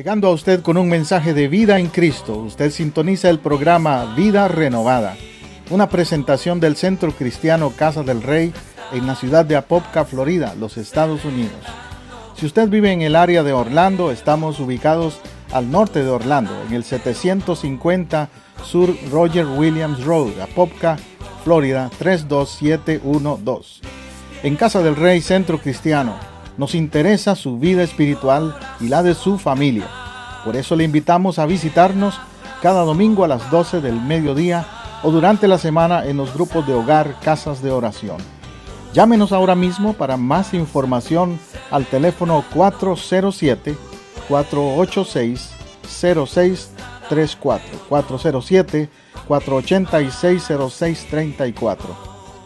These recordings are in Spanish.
Llegando a usted con un mensaje de vida en Cristo, usted sintoniza el programa Vida Renovada, una presentación del Centro Cristiano Casa del Rey en la ciudad de Apopka, Florida, los Estados Unidos. Si usted vive en el área de Orlando, estamos ubicados al norte de Orlando, en el 750 Sur Roger Williams Road, Apopka, Florida 32712. En Casa del Rey Centro Cristiano, nos interesa su vida espiritual y la de su familia. Por eso le invitamos a visitarnos cada domingo a las 12 del mediodía o durante la semana en los grupos de hogar Casas de Oración. Llámenos ahora mismo para más información al teléfono 407-486-0634, 407-486-0634,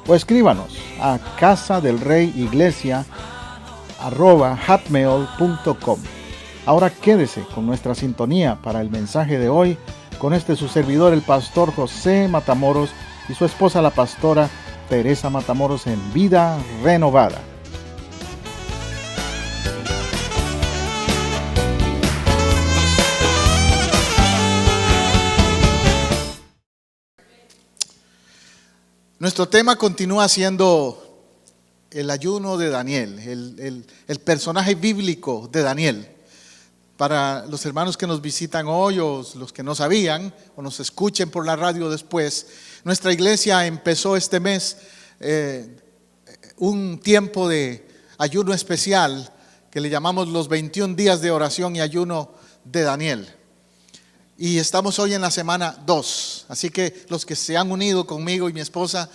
o escríbanos a casadelreyiglesia@hotmail.com. Ahora quédese con nuestra sintonía para el mensaje de hoy, con su servidor, el pastor José Matamoros, y su esposa, la pastora Teresa Matamoros, en Vida Renovada. Nuestro tema continúa siendo el ayuno de Daniel, el personaje bíblico de Daniel. Para los hermanos que nos visitan hoy o los que no sabían o nos escuchen por la radio después, nuestra iglesia empezó este mes un tiempo de ayuno especial que le llamamos los 21 días de oración y ayuno de Daniel. Y estamos hoy en la semana 2, así que los que se han unido conmigo y mi esposa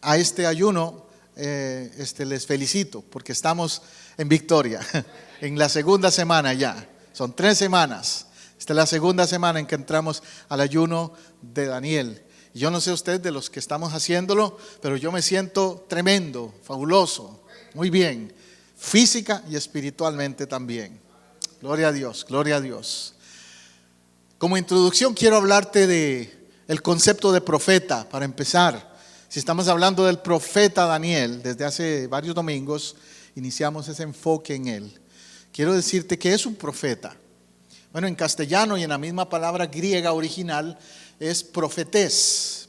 a este ayuno, les felicito porque estamos en victoria, en la segunda semana ya. Son 3 semanas. Esta es la segunda semana en que entramos al ayuno de Daniel. Yo no sé usted de los que estamos haciéndolo, pero yo me siento tremendo, fabuloso, muy bien, física y espiritualmente también. Gloria a Dios, gloria a Dios. Como introducción quiero hablarte del concepto de profeta, para empezar. Si estamos hablando del profeta Daniel, desde hace varios domingos iniciamos ese enfoque en él. Quiero decirte que es un profeta. Bueno, en castellano y en la misma palabra griega original es profetés.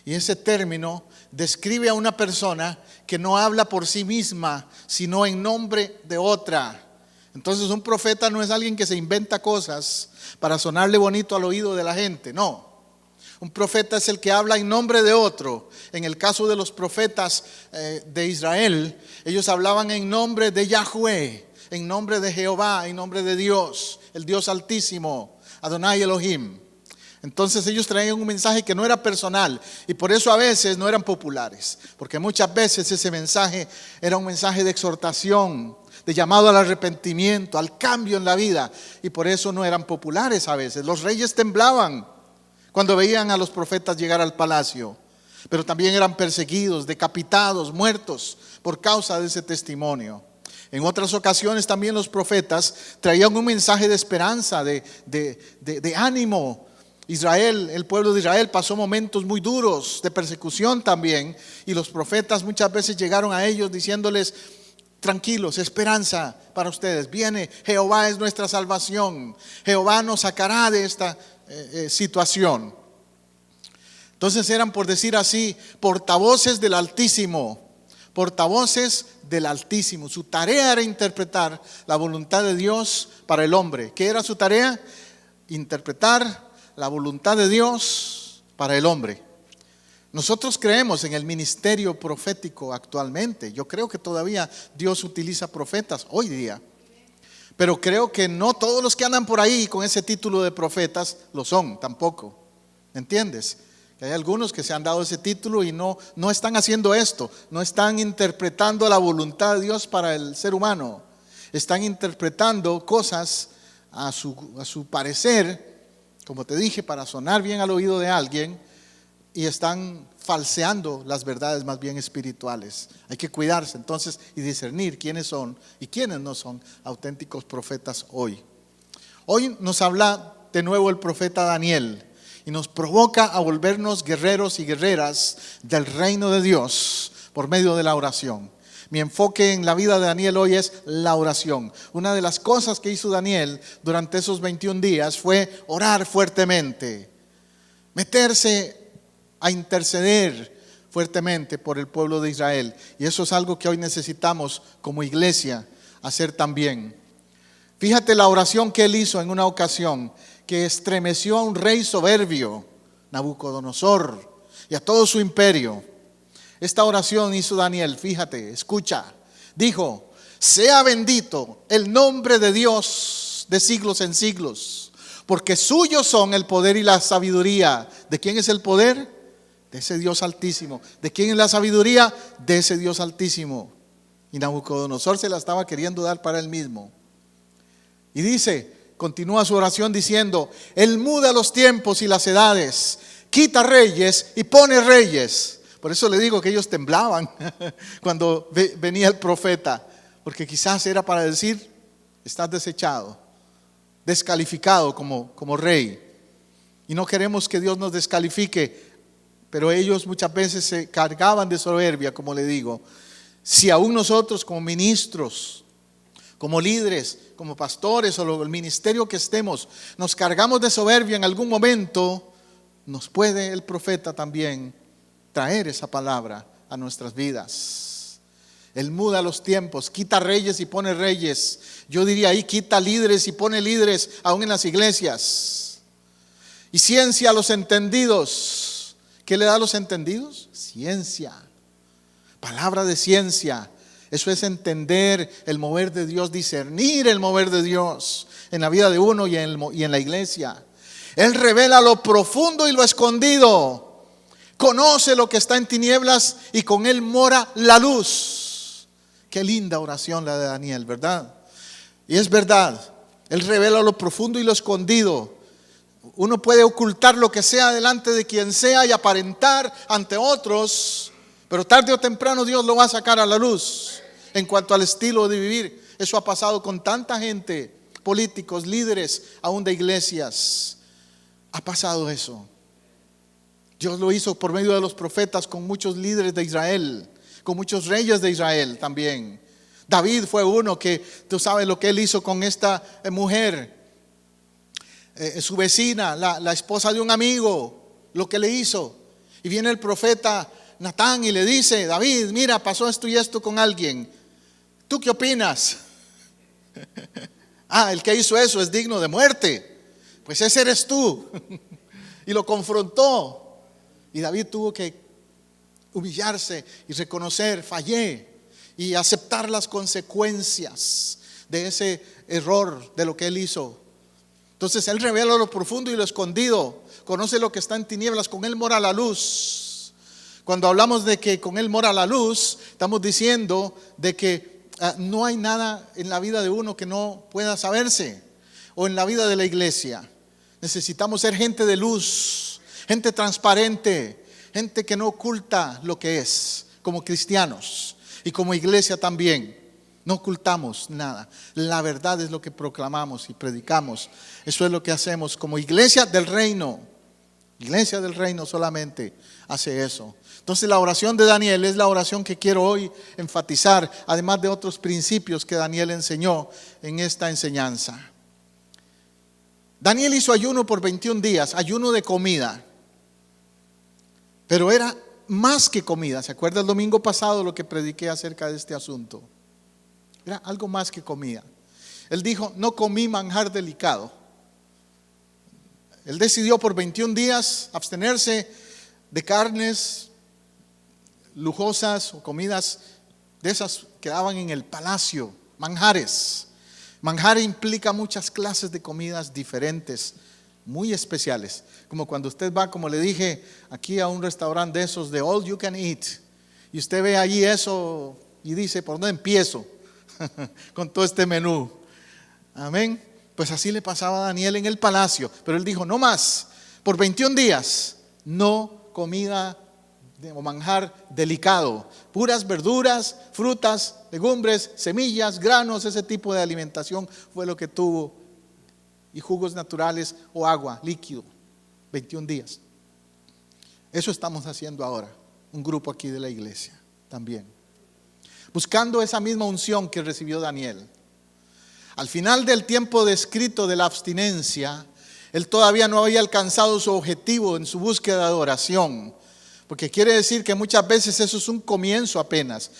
Y ese término describe a una persona que no habla por sí misma, sino en nombre de otra. Entonces un profeta no es alguien que se inventa cosas para sonarle bonito al oído de la gente, no. Un profeta es el que habla en nombre de otro. En el caso de los profetas de Israel, ellos hablaban en nombre de Yahweh, en nombre de Jehová, en nombre de Dios, el Dios Altísimo, Adonai Elohim. Entonces ellos traían un mensaje que no era personal y por eso a veces no eran populares, porque muchas veces ese mensaje era un mensaje de exhortación, de llamado al arrepentimiento, al cambio en la vida, y por eso no eran populares a veces. Los reyes temblaban cuando veían a los profetas llegar al palacio, pero también eran perseguidos, decapitados, muertos por causa de ese testimonio. En otras ocasiones también los profetas traían un mensaje de esperanza, de ánimo. Israel, el pueblo de Israel pasó momentos muy duros de persecución también, y los profetas muchas veces llegaron a ellos diciéndoles: tranquilos, esperanza para ustedes, viene Jehová, es nuestra salvación, Jehová nos sacará de esta situación. Entonces eran, por decir así, portavoces del Altísimo. Su tarea era interpretar la voluntad de Dios para el hombre. ¿Qué era su tarea? Interpretar la voluntad de Dios para el hombre. Nosotros creemos en el ministerio profético actualmente. Yo creo que todavía Dios utiliza profetas hoy día. Pero creo que no todos los que andan por ahí con ese título de profetas lo son tampoco. ¿Entiendes? Que hay algunos que se han dado ese título y no están haciendo esto. No están interpretando la voluntad de Dios para el ser humano. Están interpretando cosas a su parecer, como te dije, para sonar bien al oído de alguien, y están falseando las verdades más bien espirituales. Hay que cuidarse entonces y discernir quiénes son y quiénes no son auténticos profetas hoy. Hoy nos habla de nuevo el profeta Daniel y nos provoca a volvernos guerreros y guerreras del reino de Dios por medio de la oración. Mi enfoque en la vida de Daniel hoy es la oración. Una de las cosas que hizo Daniel durante esos 21 días fue orar fuertemente, meterse a interceder fuertemente por el pueblo de Israel. Y eso es algo que hoy necesitamos como iglesia hacer también. Fíjate la oración que él hizo en una ocasión, que estremeció a un rey soberbio, Nabucodonosor, y a todo su imperio. Esta oración hizo Daniel, fíjate, escucha. Dijo: sea bendito el nombre de Dios de siglos en siglos, porque suyos son el poder y la sabiduría. ¿De quién es el poder? De ese Dios altísimo. ¿De quién es la sabiduría? De ese Dios altísimo. Y Nabucodonosor se la estaba queriendo dar para él mismo. Y dice, continúa su oración diciendo: Él muda los tiempos y las edades, quita reyes y pone reyes. Por eso le digo que ellos temblaban cuando venía el profeta, porque quizás era para decir: estás desechado, descalificado como rey. Y no queremos que Dios nos descalifique, pero ellos muchas veces se cargaban de soberbia, como le digo. Si aún nosotros como ministros, como líderes, como pastores o el ministerio que estemos, nos cargamos de soberbia en algún momento, nos puede el profeta también traer esa palabra a nuestras vidas. Él muda los tiempos, quita reyes y pone reyes. Yo diría ahí, quita líderes y pone líderes aún en las iglesias. Y ciencia a los entendidos. ¿Qué le da a los entendidos? Ciencia. Palabra de ciencia. Eso es entender el mover de Dios, discernir el mover de Dios en la vida de uno y en la iglesia. Él revela lo profundo y lo escondido. Conoce lo que está en tinieblas y con él mora la luz. Qué linda oración la de Daniel, ¿verdad? Y es verdad, él revela lo profundo y lo escondido. Uno puede ocultar lo que sea delante de quien sea y aparentar ante otros, pero tarde o temprano Dios lo va a sacar a la luz. En cuanto al estilo de vivir, eso ha pasado con tanta gente, políticos, líderes, aún de iglesias. Ha pasado eso. Dios lo hizo por medio de los profetas con muchos líderes de Israel, con muchos reyes de Israel también. David fue uno que, tú sabes lo que él hizo con esta mujer, su vecina, la esposa de un amigo, lo que le hizo. Y viene el profeta Natán y le dice: David, mira, pasó esto y esto con alguien. ¿Tú qué opinas? El que hizo eso es digno de muerte. Pues ese eres tú. Y lo confrontó. Y David tuvo que humillarse y reconocer: fallé, y aceptar las consecuencias de ese error, de lo que él hizo. Entonces él revela lo profundo y lo escondido. Conoce lo que está en tinieblas, con él mora la luz. Cuando hablamos de que con él mora la luz, estamos diciendo de que no hay nada en la vida de uno que no pueda saberse, o en la vida de la iglesia. Necesitamos ser gente de luz, gente transparente, gente que no oculta lo que es, como cristianos y como iglesia también. No ocultamos nada. La verdad es lo que proclamamos y predicamos. Eso es lo que hacemos como iglesia del reino. Iglesia del reino solamente hace eso. Entonces la oración de Daniel es la oración que quiero hoy enfatizar, además de otros principios que Daniel enseñó en esta enseñanza. Daniel hizo ayuno por 21 días, ayuno de comida. Pero era más que comida. ¿Se acuerda el domingo pasado lo que prediqué acerca de este asunto? Era algo más que comida. Él dijo: no comí manjar delicado. Él decidió por 21 días abstenerse de carnes lujosas o comidas de esas que daban en el palacio, manjares. Manjar implica muchas clases de comidas diferentes, muy especiales. Como cuando usted va, como le dije, aquí a un restaurante de esos de all you can eat, y usted ve allí eso y dice: ¿por dónde empiezo con todo este menú? Amén. Pues así le pasaba a Daniel en el palacio. Pero él dijo: no más, por 21 días, no comida o manjar delicado, puras verduras, frutas, legumbres, semillas, granos, ese tipo de alimentación fue lo que tuvo, y jugos naturales o agua, líquido, 21 días. Eso estamos haciendo ahora, un grupo aquí de la iglesia también. buscando esa misma unción que recibió Daniel. Al final del tiempo descrito de la abstinencia, él todavía no había alcanzado su objetivo en su búsqueda de oración. Porque quiere decir que muchas veces eso es un comienzo apenas.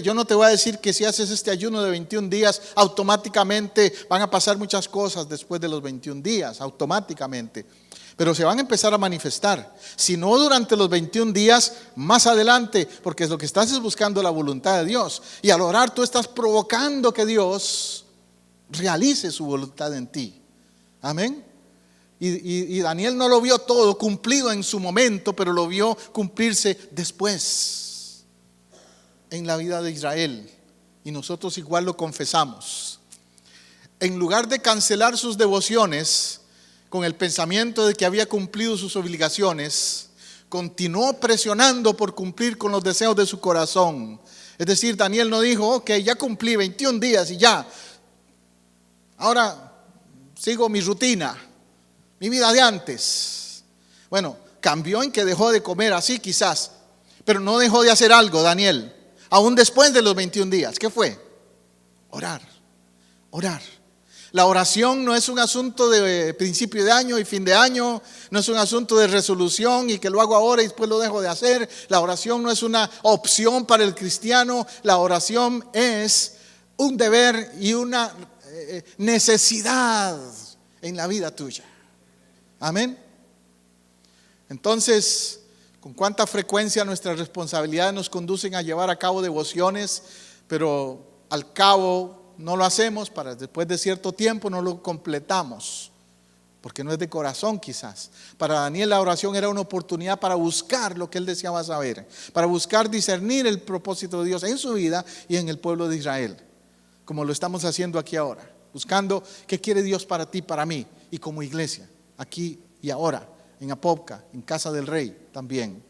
Yo no te voy a decir que si haces este ayuno de 21 días, automáticamente van a pasar muchas cosas después de los 21 días, automáticamente. Pero se van a empezar a manifestar. Si no durante los 21 días, más adelante, porque es lo que estás es buscando la voluntad de Dios. Y al orar tú estás provocando que Dios realice su voluntad en ti. Amén. Y Daniel no lo vio todo cumplido en su momento, pero lo vio cumplirse después en la vida de Israel. Y nosotros igual lo confesamos. En lugar de cancelar sus devociones con el pensamiento de que había cumplido sus obligaciones, continuó presionando por cumplir con los deseos de su corazón. Es decir, Daniel no dijo, ok, ya cumplí 21 días y ya, ahora sigo mi rutina, mi vida de antes. Bueno, cambió en que dejó de comer así quizás, pero no dejó de hacer algo Daniel, aún después de los 21 días. ¿Qué fue? Orar. La oración no es un asunto de principio de año y fin de año, no es un asunto de resolución y que lo hago ahora y después lo dejo de hacer. La oración no es una opción para el cristiano, la oración es un deber y una necesidad en la vida tuya. Amén. Entonces, con cuánta frecuencia nuestras responsabilidades nos conducen a llevar a cabo devociones, pero al cabo no lo hacemos, para después de cierto tiempo no lo completamos, porque no es de corazón quizás. Para Daniel la oración era una oportunidad para buscar lo que él deseaba saber, para buscar discernir el propósito de Dios en su vida y en el pueblo de Israel, como lo estamos haciendo aquí ahora, buscando qué quiere Dios para ti, para mí y como iglesia, aquí y ahora, en Apopka, en Casa del Rey también,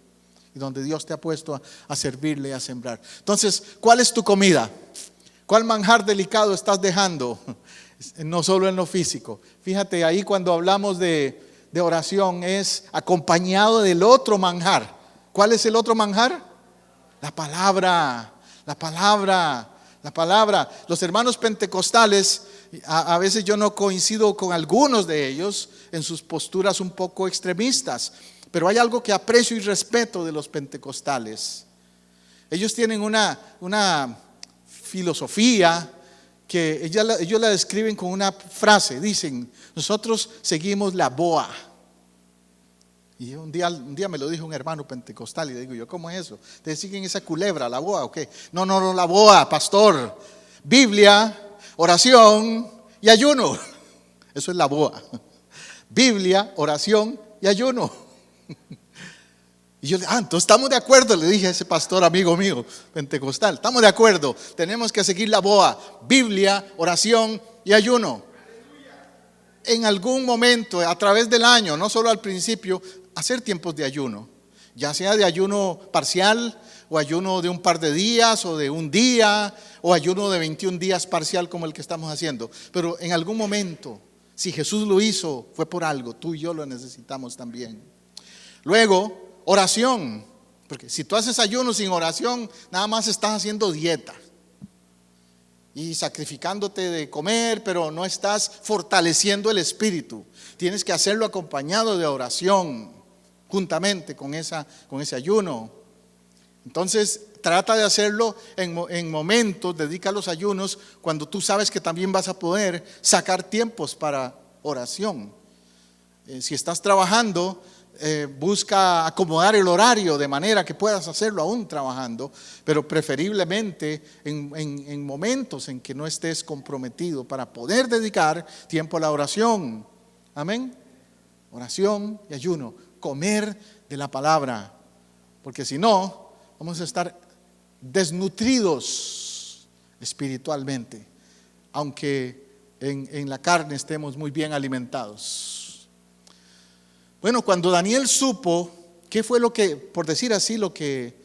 y donde Dios te ha puesto a servirle y a sembrar. Entonces, ¿cuál es tu comida? ¿Cuál manjar delicado estás dejando? No solo en lo físico. Fíjate, ahí cuando hablamos de oración es acompañado del otro manjar. ¿Cuál es el otro manjar? La palabra. Los hermanos pentecostales, a veces yo no coincido con algunos de ellos en sus posturas un poco extremistas, pero hay algo que aprecio y respeto de los pentecostales. Ellos tienen una filosofía que ellos la describen con una frase. Dicen, nosotros seguimos la boa. Y un día me lo dijo un hermano pentecostal y le digo yo, ¿cómo es eso? ¿Ustedes siguen esa culebra, la boa o qué? No, la boa, pastor. Biblia, oración y ayuno. Eso es la boa. Biblia, oración y ayuno. Y yo, entonces estamos de acuerdo, le dije a ese pastor amigo mío pentecostal, estamos de acuerdo, tenemos que seguir la boa, Biblia, oración y ayuno. En algún momento, a través del año, no solo al principio, hacer tiempos de ayuno, ya sea de ayuno parcial, o ayuno de un par de días, o de un día, o ayuno de 21 días parcial como el que estamos haciendo. Pero en algún momento, si Jesús lo hizo, fue por algo, tú y yo lo necesitamos también. Luego, oración, porque si tú haces ayuno sin oración, nada más estás haciendo dieta y sacrificándote de comer, pero no estás fortaleciendo el espíritu. Tienes que hacerlo acompañado de oración, juntamente con ese ayuno. Entonces trata de hacerlo en momentos, dedica los ayunos cuando tú sabes que también vas a poder sacar tiempos para oración. Si estás trabajando, busca acomodar el horario de manera que puedas hacerlo aún trabajando, pero preferiblemente en momentos en que no estés comprometido para poder dedicar tiempo a la oración. Amén. Oración y ayuno, comer de la palabra, porque si no vamos a estar desnutridos espiritualmente, aunque en la carne estemos muy bien alimentados. Bueno, cuando Daniel supo qué fue lo que, por decir así, lo que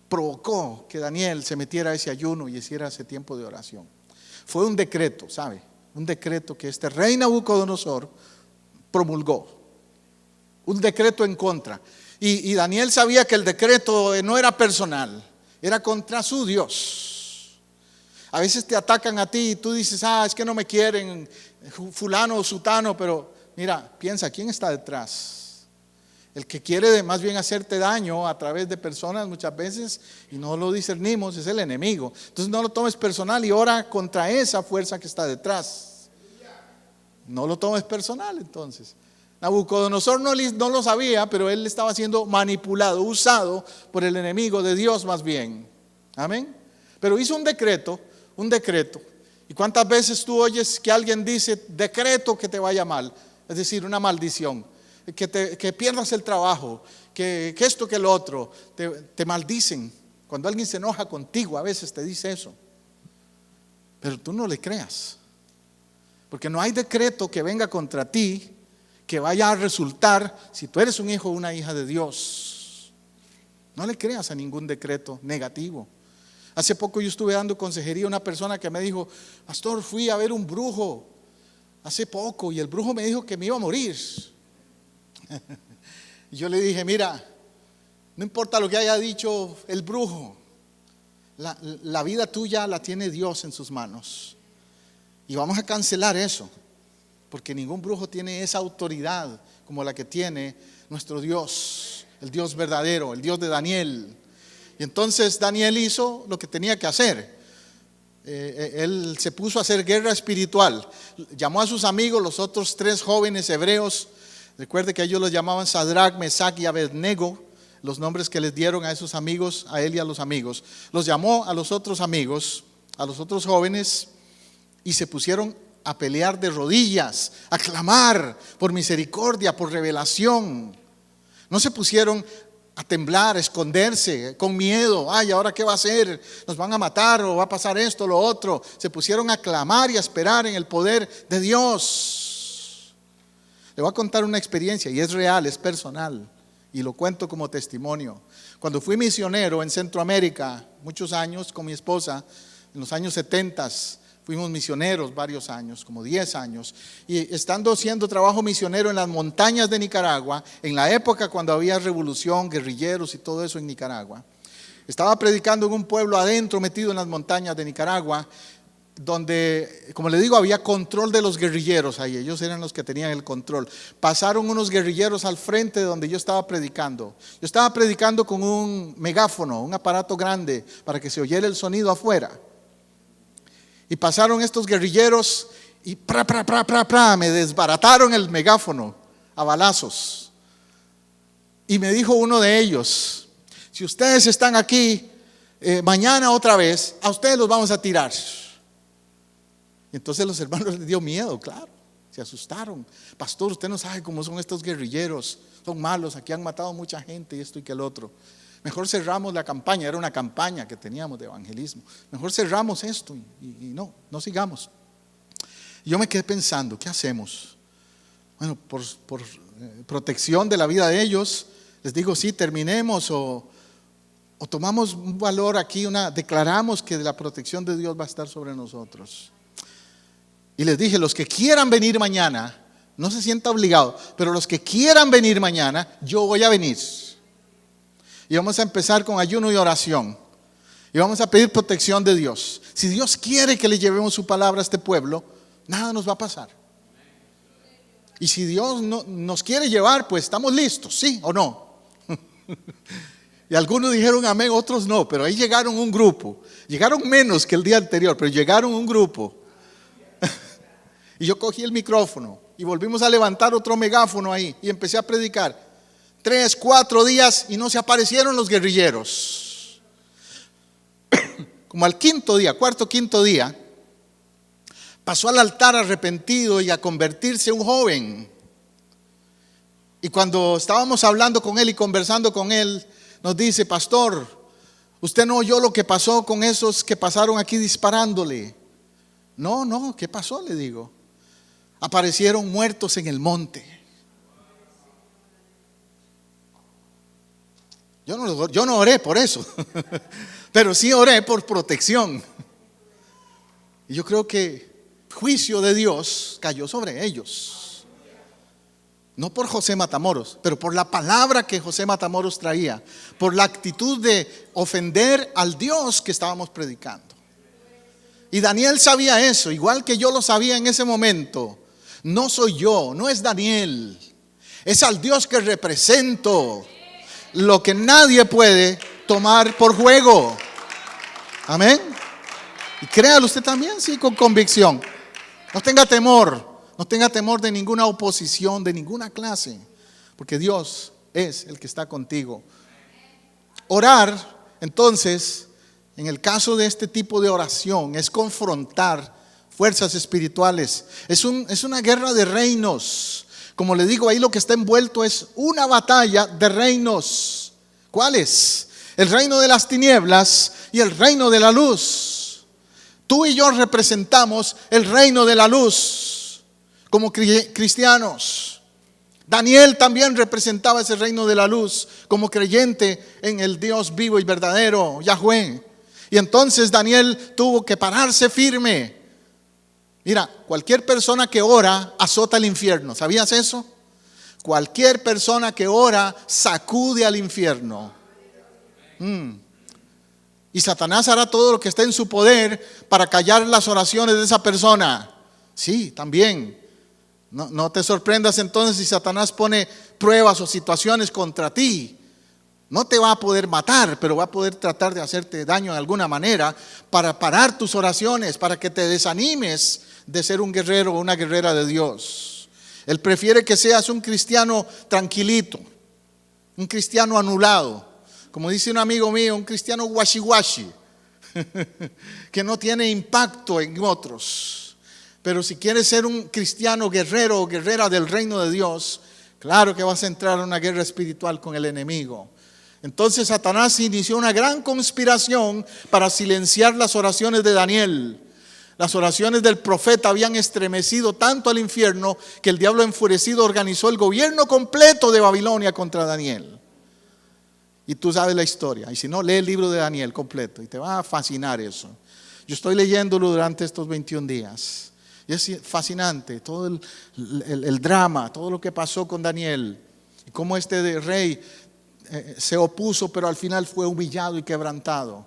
provocó que Daniel se metiera a ese ayuno y hiciera ese tiempo de oración, fue un decreto, ¿sabe? Un decreto que este rey Nabucodonosor promulgó, un decreto en contra. Y Daniel sabía que el decreto no era personal, era contra su Dios. A veces te atacan a ti y tú dices, es que no me quieren, fulano o sutano, pero mira, piensa, ¿quién está detrás? El que quiere más bien hacerte daño a través de personas muchas veces y no lo discernimos es el enemigo. Entonces no lo tomes personal y ora contra esa fuerza que está detrás. No lo tomes personal entonces. Nabucodonosor no lo sabía, pero él estaba siendo manipulado, usado por el enemigo de Dios más bien. Amén. Pero hizo un decreto. ¿Y cuántas veces tú oyes que alguien dice decreto que te vaya mal? Es decir, una maldición. Que pierdas el trabajo, que esto, que lo otro, te maldicen. Cuando alguien se enoja contigo, a veces te dice eso. Pero tú no le creas, porque no hay decreto que venga contra ti que vaya a resultar, si tú eres un hijo o una hija de Dios. No le creas a ningún decreto negativo. Hace poco yo estuve dando consejería a una persona que me dijo, pastor, fui a ver un brujo hace poco y el brujo me dijo que me iba a morir. Y yo le dije, mira, no importa lo que haya dicho el brujo, la vida tuya la tiene Dios en sus manos. Y vamos a cancelar eso, porque ningún brujo tiene esa autoridad como la que tiene nuestro Dios, el Dios verdadero, el Dios de Daniel. Y entonces Daniel hizo lo que tenía que hacer. Él se puso a hacer guerra espiritual. Llamó a sus amigos, los otros 3 jóvenes hebreos. Recuerde que ellos los llamaban Sadrach, Mesach y Abednego, los nombres que les dieron a esos amigos, a él y a los amigos. Los llamó a los otros amigos, a los otros jóvenes, y se pusieron a pelear de rodillas, a clamar por misericordia, por revelación. No se pusieron a temblar, a esconderse con miedo. Ay, ¿ahora qué va a hacer? ¿Nos van a matar o va a pasar esto o lo otro? Se pusieron a clamar y a esperar en el poder de Dios. Le voy a contar una experiencia y es real, es personal y lo cuento como testimonio. Cuando fui misionero en Centroamérica, muchos años con mi esposa, en los años 70, fuimos misioneros varios años, como 10 años, y estando haciendo trabajo misionero en las montañas de Nicaragua, en la época cuando había revolución, guerrilleros y todo eso en Nicaragua, estaba predicando en un pueblo adentro, metido en las montañas de Nicaragua, donde, como le digo, había control de los guerrilleros ahí, ellos eran los que tenían el control. Pasaron unos guerrilleros al frente de donde yo estaba predicando. Yo estaba predicando con un megáfono, un aparato grande para que se oyera el sonido afuera. Y pasaron estos guerrilleros y me desbarataron el megáfono a balazos. Y me dijo uno de ellos, si ustedes están aquí mañana otra vez, a ustedes los vamos a tirar. Y entonces los hermanos les dio miedo, claro, se asustaron. Pastor, usted no sabe cómo son estos guerrilleros, son malos, aquí han matado mucha gente y esto y que el otro. Mejor cerramos la campaña, era una campaña que teníamos de evangelismo. Mejor cerramos esto y no sigamos. Y yo me quedé pensando, ¿qué hacemos? Bueno, por protección de la vida de ellos, les digo, sí, terminemos o tomamos un valor aquí, declaramos que la protección de Dios va a estar sobre nosotros. Y les dije, los que quieran venir mañana, no se sienta obligado, pero los que quieran venir mañana, yo voy a venir. Y vamos a empezar con ayuno y oración. Y vamos a pedir protección de Dios. Si Dios quiere que le llevemos su palabra a este pueblo, nada nos va a pasar. Y si Dios no nos quiere llevar, pues estamos listos, ¿sí o no? Y algunos dijeron amén, otros no, pero ahí llegaron un grupo. Llegaron menos que el día anterior, pero llegaron un grupo. Y yo cogí el micrófono y volvimos a levantar otro megáfono ahí y empecé a predicar. 3, 4 días y no se aparecieron los guerrilleros. Como al cuarto, quinto día, pasó al altar arrepentido y a convertirse un joven. Y cuando estábamos hablando con él y conversando con él, nos dice, pastor, usted no oyó lo que pasó con esos que pasaron aquí disparándole. No, ¿qué pasó? Le digo. Aparecieron muertos en el monte. Yo no oré por eso, pero sí oré por protección. Y yo creo que juicio de Dios cayó sobre ellos. No por José Matamoros, pero por la palabra que José Matamoros traía, por la actitud de ofender al Dios que estábamos predicando. Y Daniel sabía eso, igual que yo lo sabía en ese momento. No soy yo, no es Daniel, es al Dios que represento, lo que nadie puede tomar por juego. Amén. Y créalo usted también, sí, con convicción. No tenga temor de ninguna oposición, de ninguna clase, porque Dios es el que está contigo. Orar, entonces, en el caso de este tipo de oración, es confrontar fuerzas espirituales. Es una guerra de reinos. Como le digo, ahí lo que está envuelto es una batalla de reinos. ¿Cuáles? El reino de las tinieblas y el reino de la luz. Tú y yo representamos el reino de la luz como cristianos. Daniel también representaba ese reino de la luz como creyente en el Dios vivo y verdadero, Yahweh. Y entonces Daniel tuvo que pararse firme. Mira, cualquier persona que ora azota el infierno. ¿Sabías eso? Cualquier persona que ora sacude al infierno. Y Satanás hará todo lo que esté en su poder para callar las oraciones de esa persona. Sí, también. No te sorprendas entonces si Satanás pone pruebas o situaciones contra ti. No te va a poder matar, pero va a poder tratar de hacerte daño de alguna manera para parar tus oraciones, para que te desanimes de ser un guerrero o una guerrera de Dios. Él prefiere que seas un cristiano tranquilito, un cristiano anulado. Como dice un amigo mío, un cristiano washi-washi, que no tiene impacto en otros. Pero si quieres ser un cristiano guerrero o guerrera del reino de Dios, claro que vas a entrar en una guerra espiritual con el enemigo. Entonces Satanás inició una gran conspiración para silenciar las oraciones de Daniel. Las oraciones del profeta habían estremecido tanto al infierno que el diablo enfurecido organizó el gobierno completo de Babilonia contra Daniel. Y tú sabes la historia. Y si no, lee el libro de Daniel completo y te va a fascinar eso. Yo estoy leyéndolo durante estos 21 días. Y es fascinante todo el drama, todo lo que pasó con Daniel. Y cómo este rey se opuso, pero al final fue humillado y quebrantado.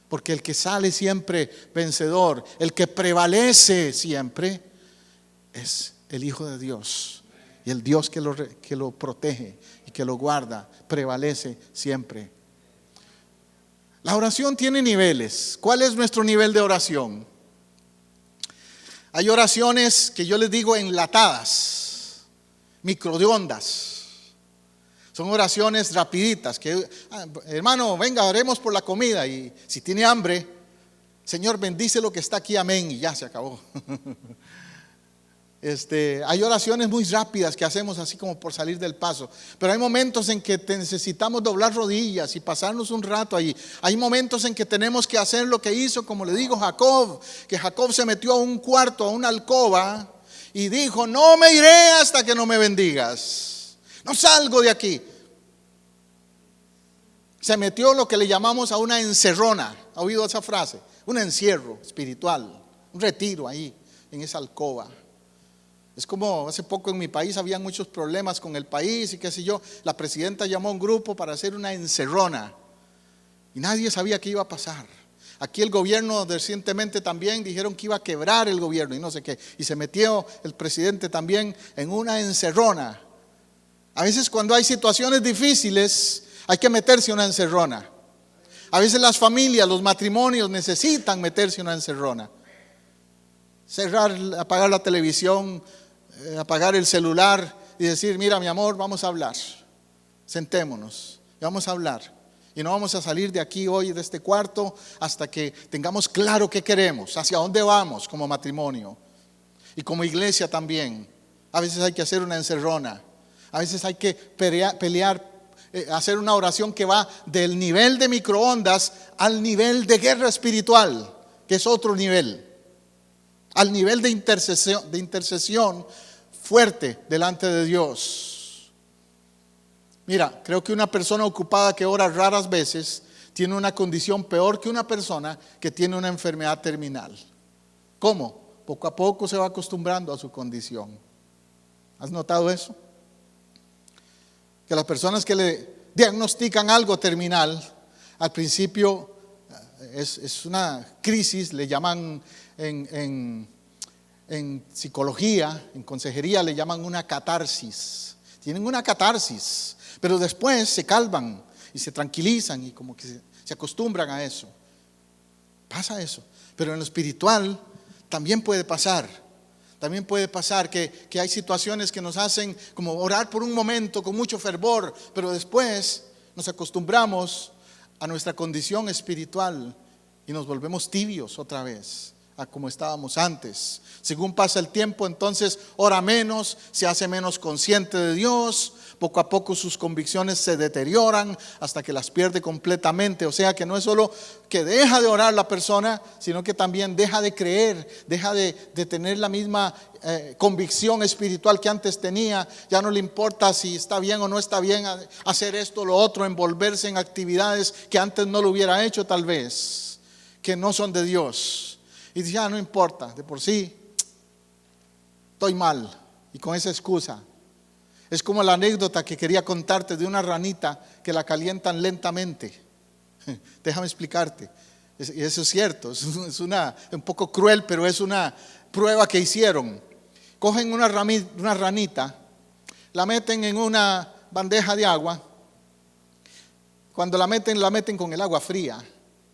Porque el que sale siempre vencedor, el que prevalece siempre, es el Hijo de Dios. Y el Dios que lo protege y que lo guarda, prevalece siempre. La oración tiene niveles. ¿Cuál es nuestro nivel de oración? Hay oraciones que yo les digo enlatadas, microondas. Son oraciones rapiditas que, hermano, venga, oremos por la comida. Y si tiene hambre, Señor, bendice lo que está aquí, amén. Y ya se acabó. Hay oraciones muy rápidas que hacemos así como por salir del paso. Pero hay momentos en que necesitamos doblar rodillas y pasarnos un rato ahí. Hay momentos en que tenemos que hacer lo que hizo, como le digo, Jacob. Que Jacob se metió a un cuarto, a una alcoba, y dijo: no me iré hasta que no me bendigas. No salgo de aquí. Se metió lo que le llamamos a una encerrona. ¿Ha oído esa frase? Un encierro espiritual, un retiro ahí en esa alcoba. Es como hace poco en mi país había muchos problemas con el país y qué sé yo. La presidenta llamó a un grupo para hacer una encerrona y nadie sabía qué iba a pasar. Aquí el gobierno recientemente también dijeron que iba a quebrar el gobierno y no sé qué. Y se metió el presidente también en una encerrona. A veces cuando hay situaciones difíciles hay que meterse en una encerrona. A veces las familias, los matrimonios necesitan meterse en una encerrona. Cerrar, apagar la televisión, apagar el celular y decir: mira, mi amor, vamos a hablar. Sentémonos y vamos a hablar. Y no vamos a salir de aquí hoy, de este cuarto, hasta que tengamos claro qué queremos, hacia dónde vamos como matrimonio. Y como iglesia también. A veces hay que hacer una encerrona. A veces hay que pelear, hacer una oración que va del nivel de microondas al nivel de guerra espiritual, que es otro nivel. Al nivel de intercesión fuerte delante de Dios. Mira, creo que una persona ocupada que ora raras veces tiene una condición peor que una persona que tiene una enfermedad terminal. ¿Cómo? Poco a poco se va acostumbrando a su condición. ¿Has notado eso? Que las personas que le diagnostican algo terminal, al principio es una crisis, le llaman en psicología, en consejería le llaman una catarsis. Tienen una catarsis, pero después se calman y se tranquilizan y como que se acostumbran a eso. Pasa eso, pero en lo espiritual también puede pasar. También puede pasar que hay situaciones que nos hacen como orar por un momento con mucho fervor, pero después nos acostumbramos a nuestra condición espiritual y nos volvemos tibios otra vez a como estábamos antes. Según pasa el tiempo, entonces ora menos, se hace menos consciente de Dios. Poco a poco sus convicciones se deterioran hasta que las pierde completamente. O sea que no es solo que deja de orar la persona, sino que también deja de creer, deja de tener la misma convicción espiritual que antes tenía. Ya no le importa si está bien o no está bien hacer esto o lo otro, envolverse en actividades que antes no lo hubiera hecho tal vez, que no son de Dios. Y dice, no importa, de por sí estoy mal. Y con esa excusa. Es como la anécdota que quería contarte de una ranita que la calientan lentamente. Déjame explicarte. Y eso es cierto, es un poco cruel, pero es una prueba que hicieron. Cogen una ranita, la meten en una bandeja de agua. Cuando la meten con el agua fría.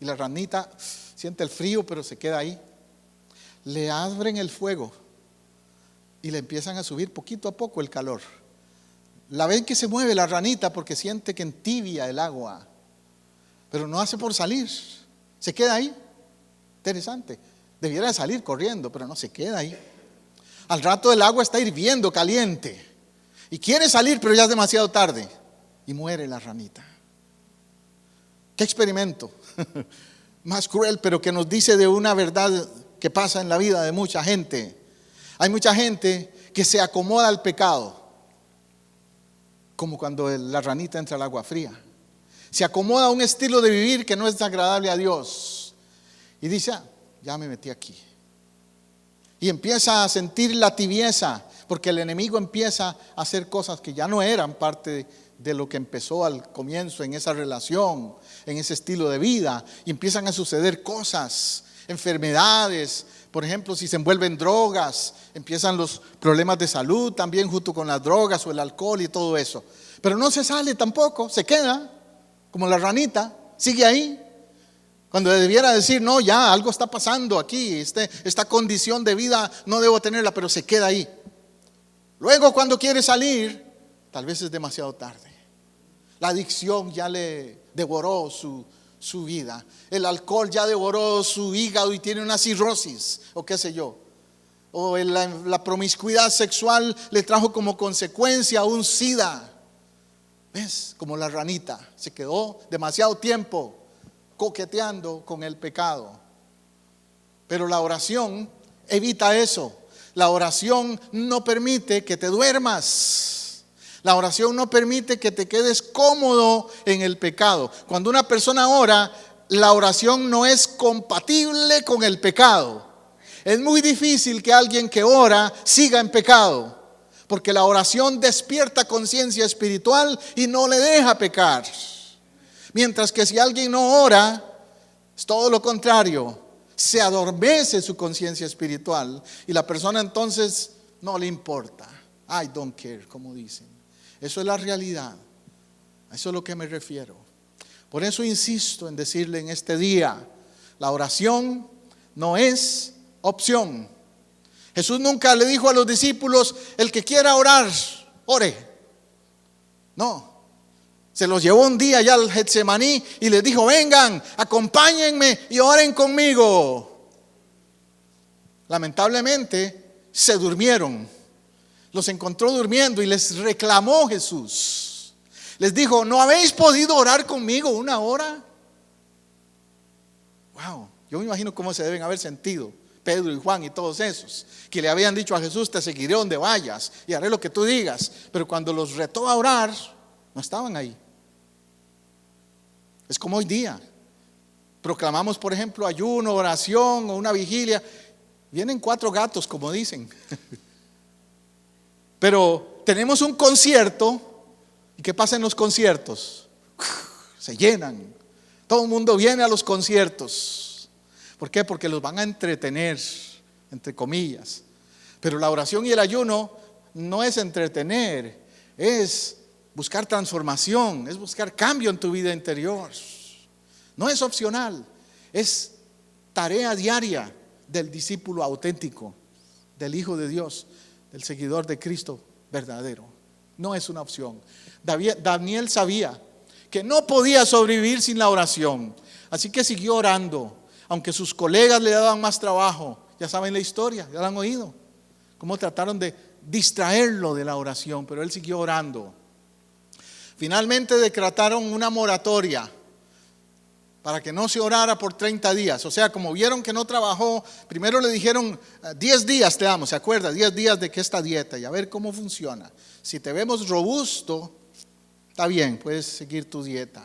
Y la ranita siente el frío, pero se queda ahí. Le abren el fuego y le empiezan a subir poquito a poco el calor. La ven que se mueve la ranita porque siente que entibia el agua, pero no hace por salir, se queda ahí. Interesante, debiera de salir corriendo, pero no, se queda ahí. Al rato el agua está hirviendo, caliente, y quiere salir, pero ya es demasiado tarde, y muere la ranita. ¿Qué experimento? Más cruel, pero que nos dice de una verdad que pasa en la vida de mucha gente. Hay mucha gente que se acomoda al pecado, como cuando la ranita entra al agua fría. Se acomoda a un estilo de vivir que no es agradable a Dios. Y dice, ya me metí aquí. Y empieza a sentir la tibieza, porque el enemigo empieza a hacer cosas que ya no eran parte de lo que empezó al comienzo en esa relación, en ese estilo de vida. Y empiezan a suceder cosas, enfermedades. Por ejemplo, si se envuelven drogas, empiezan los problemas de salud también junto con las drogas o el alcohol y todo eso. Pero no se sale tampoco, se queda como la ranita, sigue ahí. Cuando debiera decir, no, ya algo está pasando aquí, esta condición de vida no debo tenerla, pero se queda ahí. Luego cuando quiere salir, tal vez es demasiado tarde. La adicción ya le devoró su vida. El alcohol ya devoró su hígado y tiene una cirrosis, o qué sé yo. O la promiscuidad sexual le trajo como consecuencia un SIDA. ¿Ves? Como la ranita, se quedó demasiado tiempo coqueteando con el pecado. Pero la oración evita eso. La oración no permite que te duermas. La oración no permite que te quedes cómodo en el pecado. Cuando una persona ora, la oración no es compatible con el pecado. Es muy difícil que alguien que ora siga en pecado, porque la oración despierta conciencia espiritual y no le deja pecar. Mientras que si alguien no ora, es todo lo contrario, se adormece su conciencia espiritual y la persona entonces no le importa. I don't care, como dicen. Eso es la realidad. A eso es a lo que me refiero. Por eso insisto en decirle en este día, la oración no es opción. Jesús nunca le dijo a los discípulos, el que quiera orar, ore. No. Se los llevó un día ya al Getsemaní y les dijo, vengan, acompáñenme y oren conmigo. Lamentablemente se durmieron. Los encontró durmiendo y les reclamó Jesús. Les dijo, ¿no habéis podido orar conmigo una hora? Wow, yo me imagino cómo se deben haber sentido Pedro y Juan y todos esos, que le habían dicho a Jesús, te seguiré donde vayas y haré lo que tú digas. Pero cuando los retó a orar, no estaban ahí. Es como hoy día. Proclamamos, por ejemplo, ayuno, oración o una vigilia. Vienen 4 gatos, como dicen. Pero tenemos un concierto. ¿Y qué pasa en los conciertos? Se llenan. Todo el mundo viene a los conciertos. ¿Por qué? Porque los van a entretener, entre comillas. Pero la oración y el ayuno no es entretener, es buscar transformación, es buscar cambio en tu vida interior. No es opcional, es tarea diaria del discípulo auténtico, del Hijo de Dios, del seguidor de Cristo verdadero. No es una opción. Daniel sabía que no podía sobrevivir sin la oración, así que siguió orando, aunque sus colegas le daban más trabajo. Ya saben la historia, ya la han oído, cómo trataron de distraerlo de la oración, pero él siguió orando. Finalmente decretaron una moratoria para que no se orara por 30 días. O sea, como vieron que no trabajó, primero le dijeron 10 días te damos, ¿se acuerda? 10 días de que esta dieta y a ver cómo funciona. Si te vemos robusto, está bien, puedes seguir tu dieta,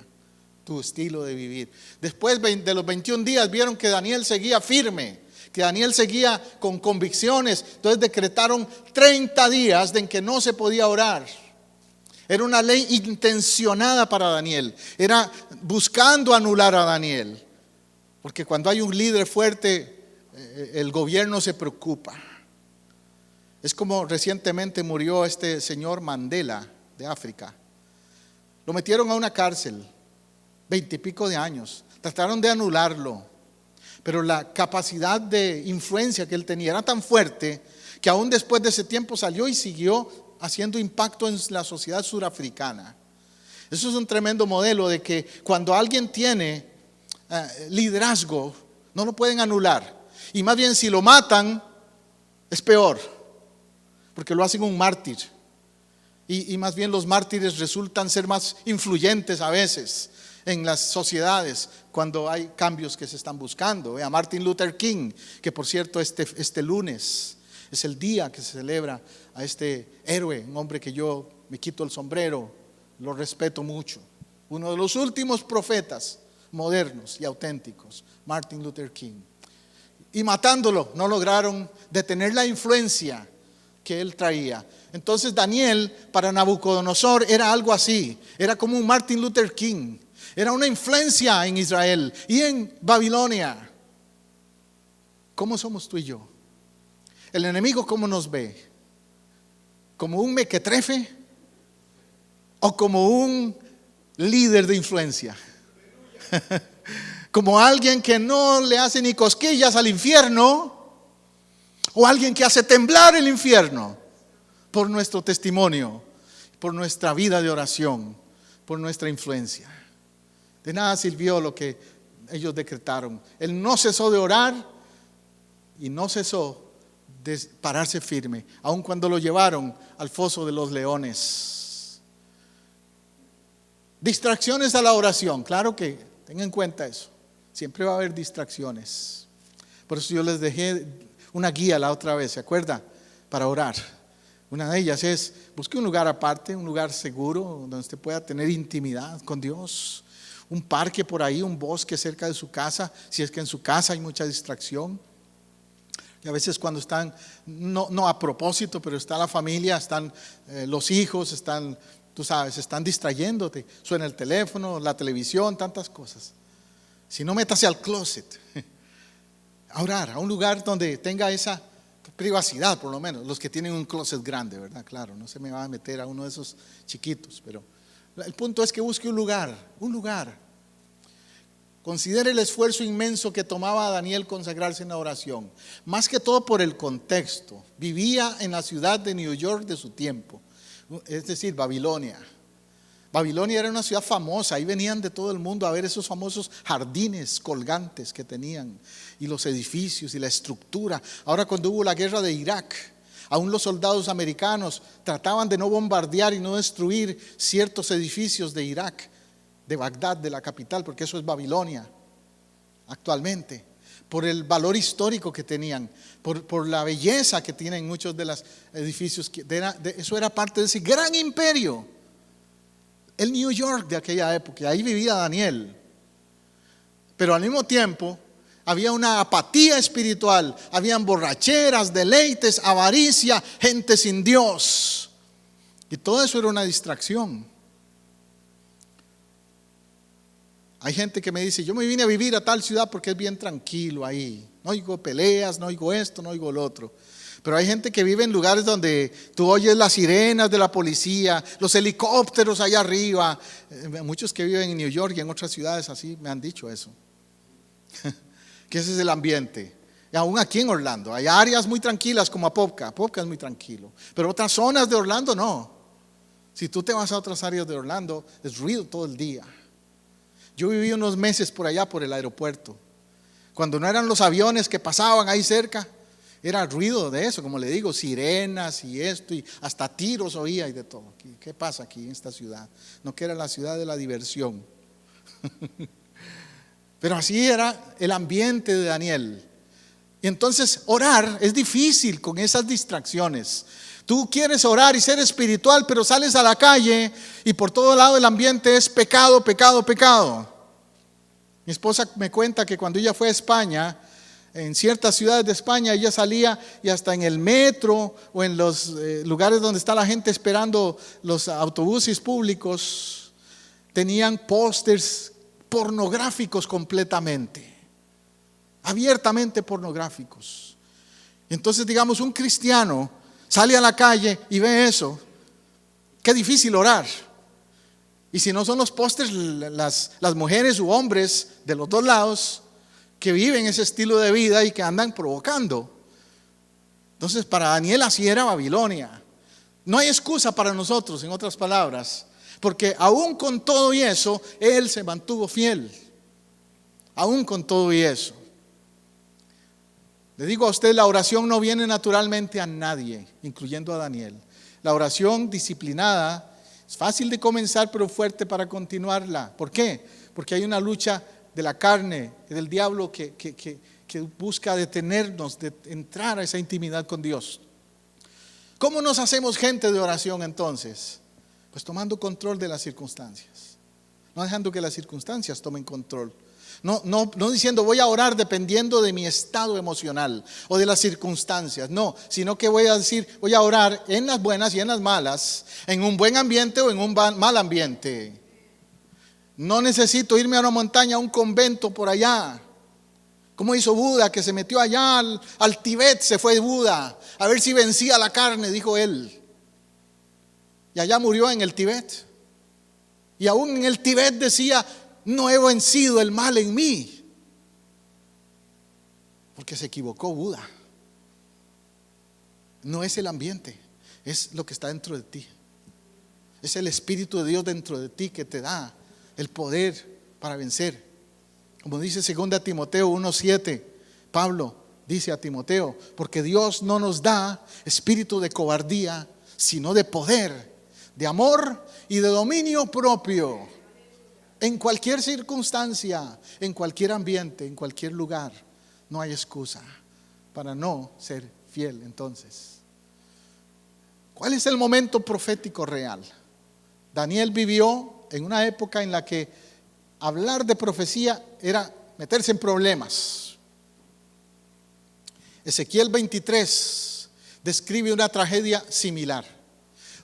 tu estilo de vivir. Después de los 21 días vieron que Daniel seguía firme, que Daniel seguía con convicciones. Entonces decretaron 30 días en que no se podía orar. Era una ley intencionada para Daniel. Era buscando anular a Daniel. Porque cuando hay un líder fuerte, el gobierno se preocupa. Es como recientemente murió este señor Mandela de África. Lo metieron a una cárcel, 20 y pico de años. Trataron de anularlo. Pero la capacidad de influencia que él tenía era tan fuerte que aún después de ese tiempo salió y siguió haciendo impacto en la sociedad surafricana. Eso es un tremendo modelo de que cuando alguien tiene liderazgo, no lo pueden anular. Y más bien si lo matan, es peor, porque lo hacen un mártir. Y más bien los mártires resultan ser más influyentes a veces en las sociedades cuando hay cambios que se están buscando. A Martin Luther King, que por cierto este lunes es el día que se celebra a este héroe, un hombre que yo me quito el sombrero, lo respeto mucho. Uno de los últimos profetas modernos y auténticos, Martin Luther King. Y matándolo, no lograron detener la influencia que él traía. Entonces Daniel para Nabucodonosor era algo así, era como un Martin Luther King. Era una influencia en Israel y en Babilonia. ¿Cómo somos tú y yo? El enemigo, ¿cómo nos ve? ¿Como un mequetrefe o como un líder de influencia? ¿Como alguien que no le hace ni cosquillas al infierno o alguien que hace temblar el infierno por nuestro testimonio, por nuestra vida de oración, por nuestra influencia? De nada sirvió lo que ellos decretaron. Él no cesó de orar y no cesó de pararse firme, aun cuando lo llevaron al foso de los leones. Distracciones a la oración, claro que tengan en cuenta eso. Siempre va a haber distracciones. Por eso yo les dejé una guía la otra vez, ¿se acuerda? Para orar. Una de ellas es: busque un lugar aparte, un lugar seguro donde usted pueda tener intimidad con Dios. Un parque por ahí, un bosque cerca de su casa, si es que en su casa hay mucha distracción. Y a veces cuando están, no a propósito, pero está la familia, están los hijos, están, tú sabes, están distrayéndote. Suena el teléfono, la televisión, tantas cosas. Si no, métase al closet a orar, a un lugar donde tenga esa privacidad, por lo menos. Los que tienen un closet grande, ¿verdad? Claro, no se me va a meter a uno de esos chiquitos, pero el punto es que busque un lugar. Considere el esfuerzo inmenso que tomaba a Daniel consagrarse en la oración, más que todo por el contexto. Vivía en la ciudad de New York de su tiempo, es decir, Babilonia. Babilonia era una ciudad famosa, ahí venían de todo el mundo a ver esos famosos jardines colgantes que tenían, y los edificios y la estructura. Ahora cuando hubo la guerra de Irak, aún los soldados americanos trataban de no bombardear y no destruir ciertos edificios de Irak, de Bagdad, de la capital, porque eso es Babilonia actualmente, por el valor histórico que tenían, por la belleza que tienen muchos de los edificios. Eso era parte de ese gran imperio, el New York de aquella época. Ahí vivía Daniel. Pero al mismo tiempo había una apatía espiritual, habían borracheras, deleites, avaricia, gente sin Dios, y todo eso era una distracción. Hay gente que me dice, yo me vine a vivir a tal ciudad porque es bien tranquilo ahí. No oigo peleas, no oigo esto, no oigo lo otro. Pero hay gente que vive en lugares donde tú oyes las sirenas de la policía, los helicópteros allá arriba. Muchos que viven en New York y en otras ciudades así me han dicho eso. Que ese es el ambiente. Y aún aquí en Orlando hay áreas muy tranquilas como Apopka. Apopka es muy tranquilo. Pero otras zonas de Orlando no. Si tú te vas a otras áreas de Orlando, es ruido todo el día. Yo viví unos meses por allá, por el aeropuerto. Cuando no eran los aviones que pasaban ahí cerca, era ruido de eso, como le digo, sirenas y esto, y hasta tiros oía y de todo. ¿Qué pasa aquí en esta ciudad? No que era la ciudad de la diversión. Pero así era el ambiente de Daniel. Y entonces orar es difícil con esas distracciones. Tú quieres orar y ser espiritual, pero sales a la calle y por todo lado el ambiente es pecado, pecado, pecado. Mi esposa me cuenta que cuando ella fue a España, en ciertas ciudades de España, ella salía y hasta en el metro o en los lugares donde está la gente esperando los autobuses públicos, tenían pósters pornográficos completamente, abiertamente pornográficos. Entonces, digamos, un cristiano sale a la calle y ve eso. Qué difícil orar. Y si no son los pósters, las mujeres u hombres de los dos lados que viven ese estilo de vida y que andan provocando. Entonces, para Daniel así era Babilonia. No hay excusa para nosotros, en otras palabras, porque aún con todo y eso, él se mantuvo fiel. Aún con todo y eso. Le digo a usted, la oración no viene naturalmente a nadie, incluyendo a Daniel. La oración disciplinada es fácil de comenzar, pero fuerte para continuarla. ¿Por qué? Porque hay una lucha de la carne, del diablo que busca detenernos de entrar a esa intimidad con Dios. ¿Cómo nos hacemos gente de oración entonces? Pues tomando control de las circunstancias, no dejando que las circunstancias tomen control. No diciendo voy a orar dependiendo de mi estado emocional o de las circunstancias, no, sino que voy a decir voy a orar en las buenas y en las malas, en un buen ambiente o en un mal ambiente. No necesito irme a una montaña, a un convento por allá, como hizo Buda, que se metió allá al Tíbet, se fue Buda, a ver si vencía la carne, dijo él. Y allá murió en el Tíbet. Y aún en el Tíbet decía, no he vencido el mal en mí. Porque se equivocó Buda. No es el ambiente, es lo que está dentro de ti. Es el Espíritu de Dios dentro de ti que te da el poder para vencer. Como dice 2 Timoteo 1:7, Pablo dice a Timoteo, porque Dios no nos da espíritu de cobardía, sino de poder, de amor y de dominio propio. En cualquier circunstancia, en cualquier ambiente, en cualquier lugar, no hay excusa para no ser fiel. Entonces, ¿cuál es el momento profético real? Daniel vivió en una época en la que hablar de profecía era meterse en problemas. Ezequiel 23 describe una tragedia similar.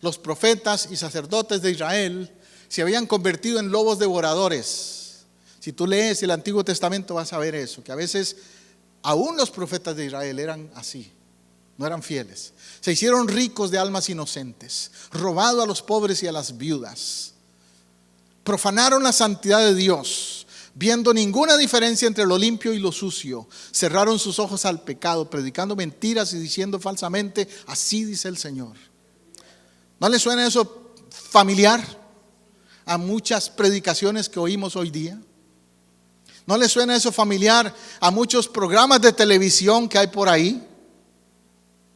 Los profetas y sacerdotes de Israel se habían convertido en lobos devoradores. Si tú lees el Antiguo Testamento vas a ver eso, que a veces aún los profetas de Israel eran así, no eran fieles. Se hicieron ricos de almas inocentes, robado a los pobres y a las viudas. Profanaron la santidad de Dios, viendo ninguna diferencia entre lo limpio y lo sucio. Cerraron sus ojos al pecado, predicando mentiras y diciendo falsamente, así dice el Señor. ¿No le suena eso familiar a muchas predicaciones que oímos hoy día? ¿No le suena eso familiar a muchos programas de televisión que hay por ahí?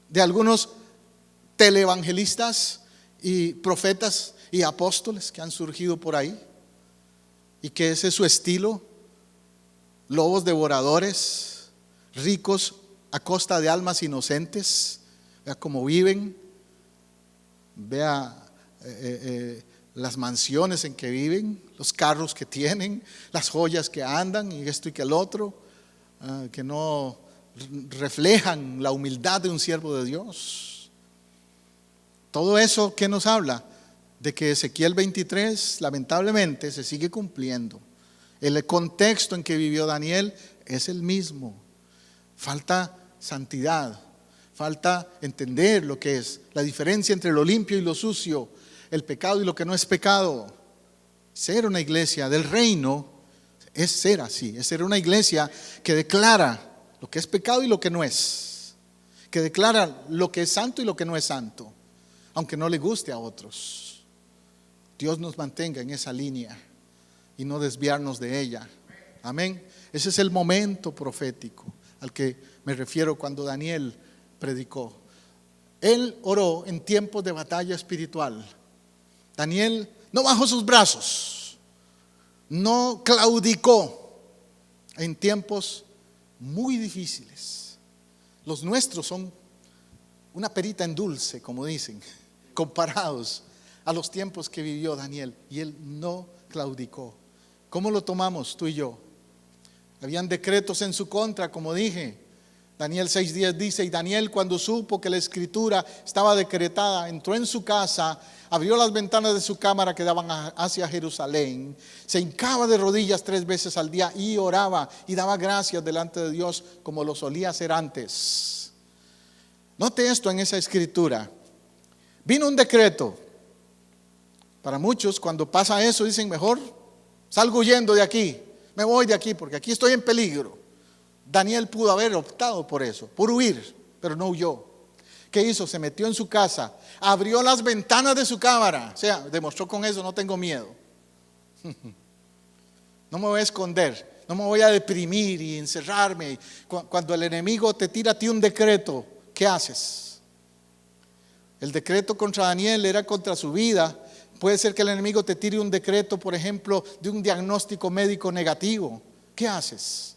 De algunos televangelistas y profetas y apóstoles que han surgido por ahí, y que ese es su estilo: lobos devoradores, ricos a costa de almas inocentes. Vea cómo viven, vea las mansiones en que viven, los carros que tienen, las joyas que andan y esto y que el otro, que no reflejan la humildad de un siervo de Dios. Todo eso, ¿qué nos habla? De que Ezequiel 23 lamentablemente se sigue cumpliendo El contexto en que vivió Daniel es el mismo. Falta santidad, falta entender lo que es la diferencia entre lo limpio y lo sucio, el pecado y lo que no es pecado. Ser una iglesia del reino es ser así, es ser una iglesia que declara lo que es pecado y lo que no es, que declara lo que es santo y lo que no es santo, aunque no le guste a otros. Dios nos mantenga en esa línea y no desviarnos de ella. Amén. Ese es el momento profético al que me refiero cuando Daniel predicó. Él oró en tiempos de batalla espiritual. Daniel no bajó sus brazos, no claudicó en tiempos muy difíciles. Los nuestros son una perita en dulce, como dicen, comparados a los tiempos que vivió Daniel. Y él no claudicó. ¿Cómo lo tomamos tú y yo? Habían decretos en su contra, como dije. Daniel 6:10 dice: y Daniel, cuando supo que la escritura estaba decretada, entró en su casa, abrió las ventanas de su cámara que daban hacia Jerusalén, se hincaba de rodillas 3 veces al día y oraba y daba gracias delante de Dios como lo solía hacer antes. Note esto en esa escritura. Vino un decreto. Para muchos, cuando pasa eso, dicen: mejor salgo huyendo de aquí, me voy de aquí porque aquí estoy en peligro. Daniel pudo haber optado por eso, por huir, pero no huyó. ¿Qué hizo? Se metió en su casa, abrió las ventanas de su cámara, o sea, demostró con eso: no tengo miedo, no me voy a esconder, no me voy a deprimir y encerrarme. Cuando el enemigo te tira a ti un decreto, ¿qué haces? El decreto contra Daniel era contra su vida. Puede ser que el enemigo te tire un decreto, por ejemplo, de un diagnóstico médico negativo. ¿Qué haces?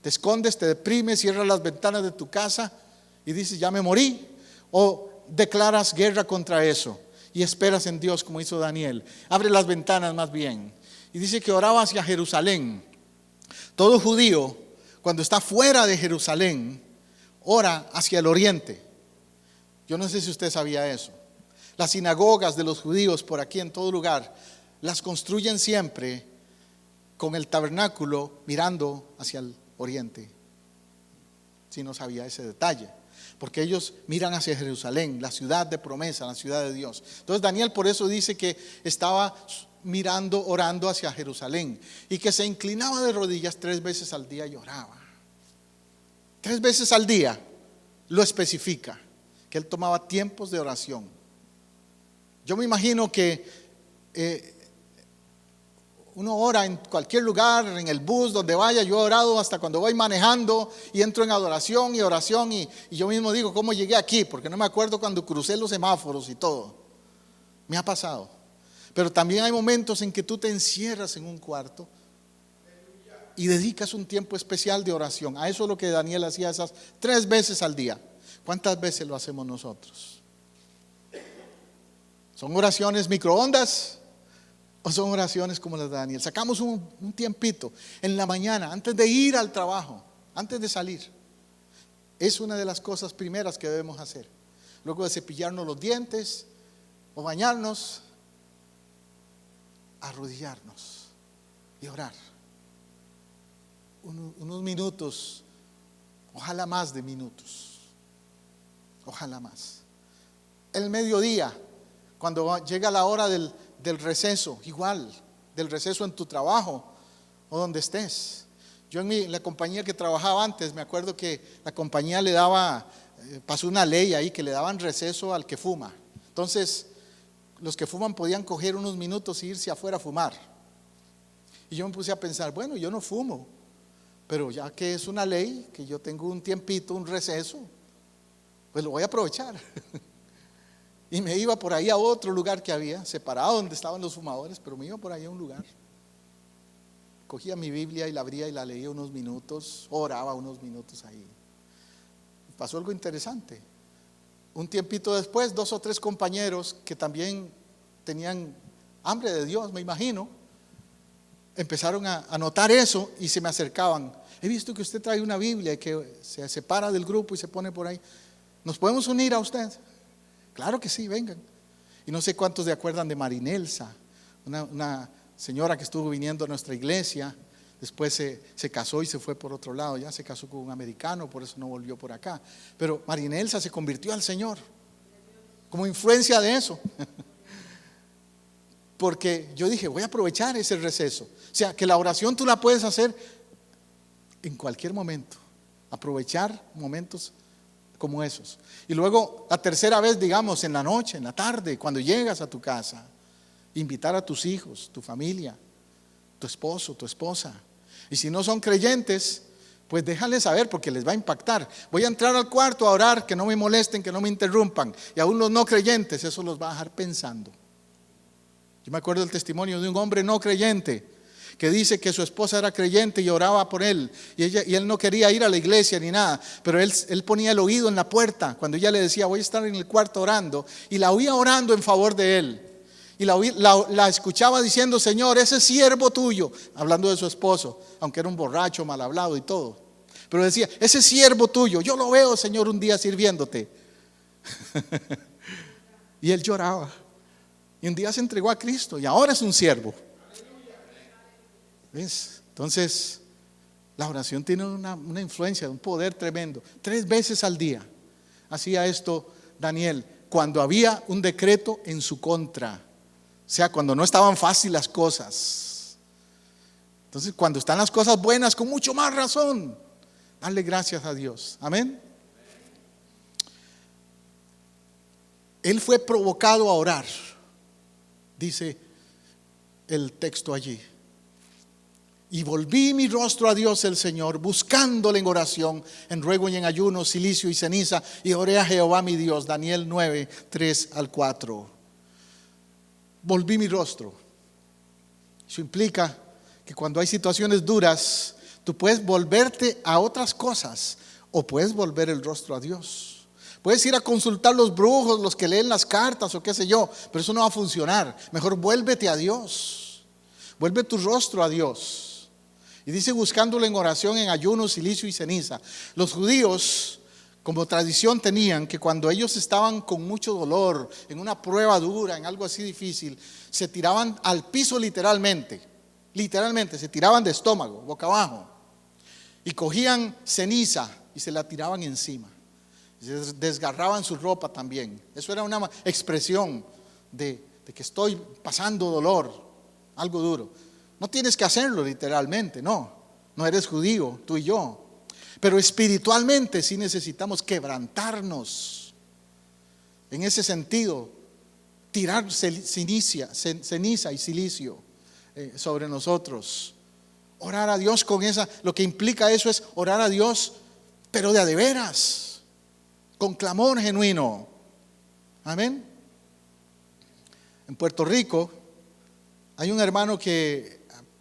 Te escondes, te deprimes, cierras las ventanas de tu casa y dices: ya me morí. O declaras guerra contra eso y esperas en Dios, como hizo Daniel. Abre las ventanas más bien. Y dice que oraba hacia Jerusalén. Todo judío, cuando está fuera de Jerusalén, ora hacia el oriente. Yo no sé si usted sabía eso. Las sinagogas de los judíos por aquí en todo lugar las construyen siempre con el tabernáculo mirando hacia el oriente. Si no sabía ese detalle, porque ellos miran hacia Jerusalén, la ciudad de promesa, la ciudad de Dios. Entonces Daniel por eso dice que estaba mirando, orando hacia Jerusalén, y que se inclinaba de rodillas 3 veces al día y oraba. 3 veces al día lo especifica, que él tomaba tiempos de oración. Yo me imagino que uno ora en cualquier lugar, en el bus, donde vaya. Yo he orado hasta cuando voy manejando y entro en adoración y oración, y yo mismo digo: ¿cómo llegué aquí? Porque no me acuerdo cuando crucé los semáforos y todo. Me ha pasado. Pero también hay momentos en que tú te encierras en un cuarto y dedicas un tiempo especial de oración. A eso es lo que Daniel hacía, esas 3 veces al día. ¿Cuántas veces lo hacemos nosotros? ¿Son oraciones microondas o son oraciones como las de Daniel? Sacamos un tiempito en la mañana antes de ir al trabajo, antes de salir. Es una de las cosas primeras que debemos hacer. Luego de cepillarnos los dientes o bañarnos, arrodillarnos y orar. Unos minutos, ojalá más de minutos, ojalá más. El mediodía, cuando llega la hora del receso, igual, del receso en tu trabajo o donde estés. Yo en la compañía que trabajaba antes, me acuerdo que la compañía le daba, pasó una ley ahí que le daban receso al que fuma. Entonces, los que fuman podían coger unos minutos e irse afuera a fumar. Y yo me puse a pensar: bueno, yo no fumo, pero ya que es una ley, que yo tengo un tiempito, un receso, pues lo voy a aprovechar. Y me iba por ahí a otro lugar que había, separado donde estaban los fumadores, pero me iba por ahí a un lugar. Cogía mi Biblia y la abría y la leía unos minutos, oraba unos minutos ahí. Pasó algo interesante. Un tiempito después, 2 o 3 compañeros que también tenían hambre de Dios, me imagino, empezaron a notar eso y se me acercaban: he visto que usted trae una Biblia y que se separa del grupo y se pone por ahí. ¿Nos podemos unir a usted? Claro que sí, vengan. Y no sé cuántos se acuerdan de Marinelsa, una señora que estuvo viniendo a nuestra iglesia Después se casó y se fue por otro lado. Ya se casó con un americano, por eso no volvió por acá. Pero María Elsa se convirtió al Señor como influencia de eso. Porque yo dije, voy a aprovechar ese receso. O sea, que la oración tú la puedes hacer en cualquier momento. Aprovechar momentos como esos. Y luego la tercera vez, digamos, en la noche, en la tarde, cuando llegas a tu casa, invitar a tus hijos, tu familia, tu esposo, tu esposa. Y si no son creyentes, pues déjales saber, porque les va a impactar. Voy a entrar al cuarto a orar, que no me molesten, que no me interrumpan. Y aún los no creyentes, eso los va a dejar pensando. Yo me acuerdo del testimonio de un hombre no creyente que dice que su esposa era creyente y oraba por él, y él no quería ir a la iglesia ni nada, pero él ponía el oído en la puerta cuando ella le decía, voy a estar en el cuarto orando, y la oía orando en favor de él. Y la escuchaba diciendo, Señor, ese siervo tuyo, hablando de su esposo, aunque era un borracho, mal hablado y todo. Pero decía, ese siervo tuyo, yo lo veo, Señor, un día sirviéndote. Y él lloraba. Y un día se entregó a Cristo y ahora es un siervo. ¿Ves? Entonces, la oración tiene una influencia, un poder tremendo. 3 veces al día hacía esto Daniel, cuando había un decreto en su contra. O sea, cuando no estaban fáciles las cosas. Entonces, cuando están las cosas buenas, con mucho más razón, darle gracias a Dios. Amén. Él fue provocado a orar, dice el texto allí. Y volví mi rostro a Dios el Señor, buscándole en oración, en ruego y en ayuno, cilicio y ceniza, y oré a Jehová mi Dios. Daniel 9, 3 al 4. Volví mi rostro. Eso implica que cuando hay situaciones duras, tú puedes volverte a otras cosas o puedes volver el rostro a Dios. Puedes ir a consultar los brujos, los que leen las cartas o qué sé yo, pero eso no va a funcionar. Mejor vuélvete a Dios. Vuelve tu rostro a Dios. Y dice buscándolo en oración, en ayuno, cilicio y ceniza. Los judíos, como tradición tenían, que cuando ellos estaban con mucho dolor, en una prueba dura, en algo así difícil, se tiraban al piso literalmente, se tiraban de estómago, boca abajo, y cogían ceniza y se la tiraban encima, se desgarraban su ropa también. Eso era una expresión de que estoy pasando dolor, algo duro. No tienes que hacerlo literalmente, no eres judío, tú y yo. Pero espiritualmente sí necesitamos quebrantarnos. En ese sentido, tirar ceniza y silicio sobre nosotros. Orar a Dios con esa, lo que implica eso es orar a Dios, pero de a de veras, con clamor genuino. Amén. En Puerto Rico hay un hermano que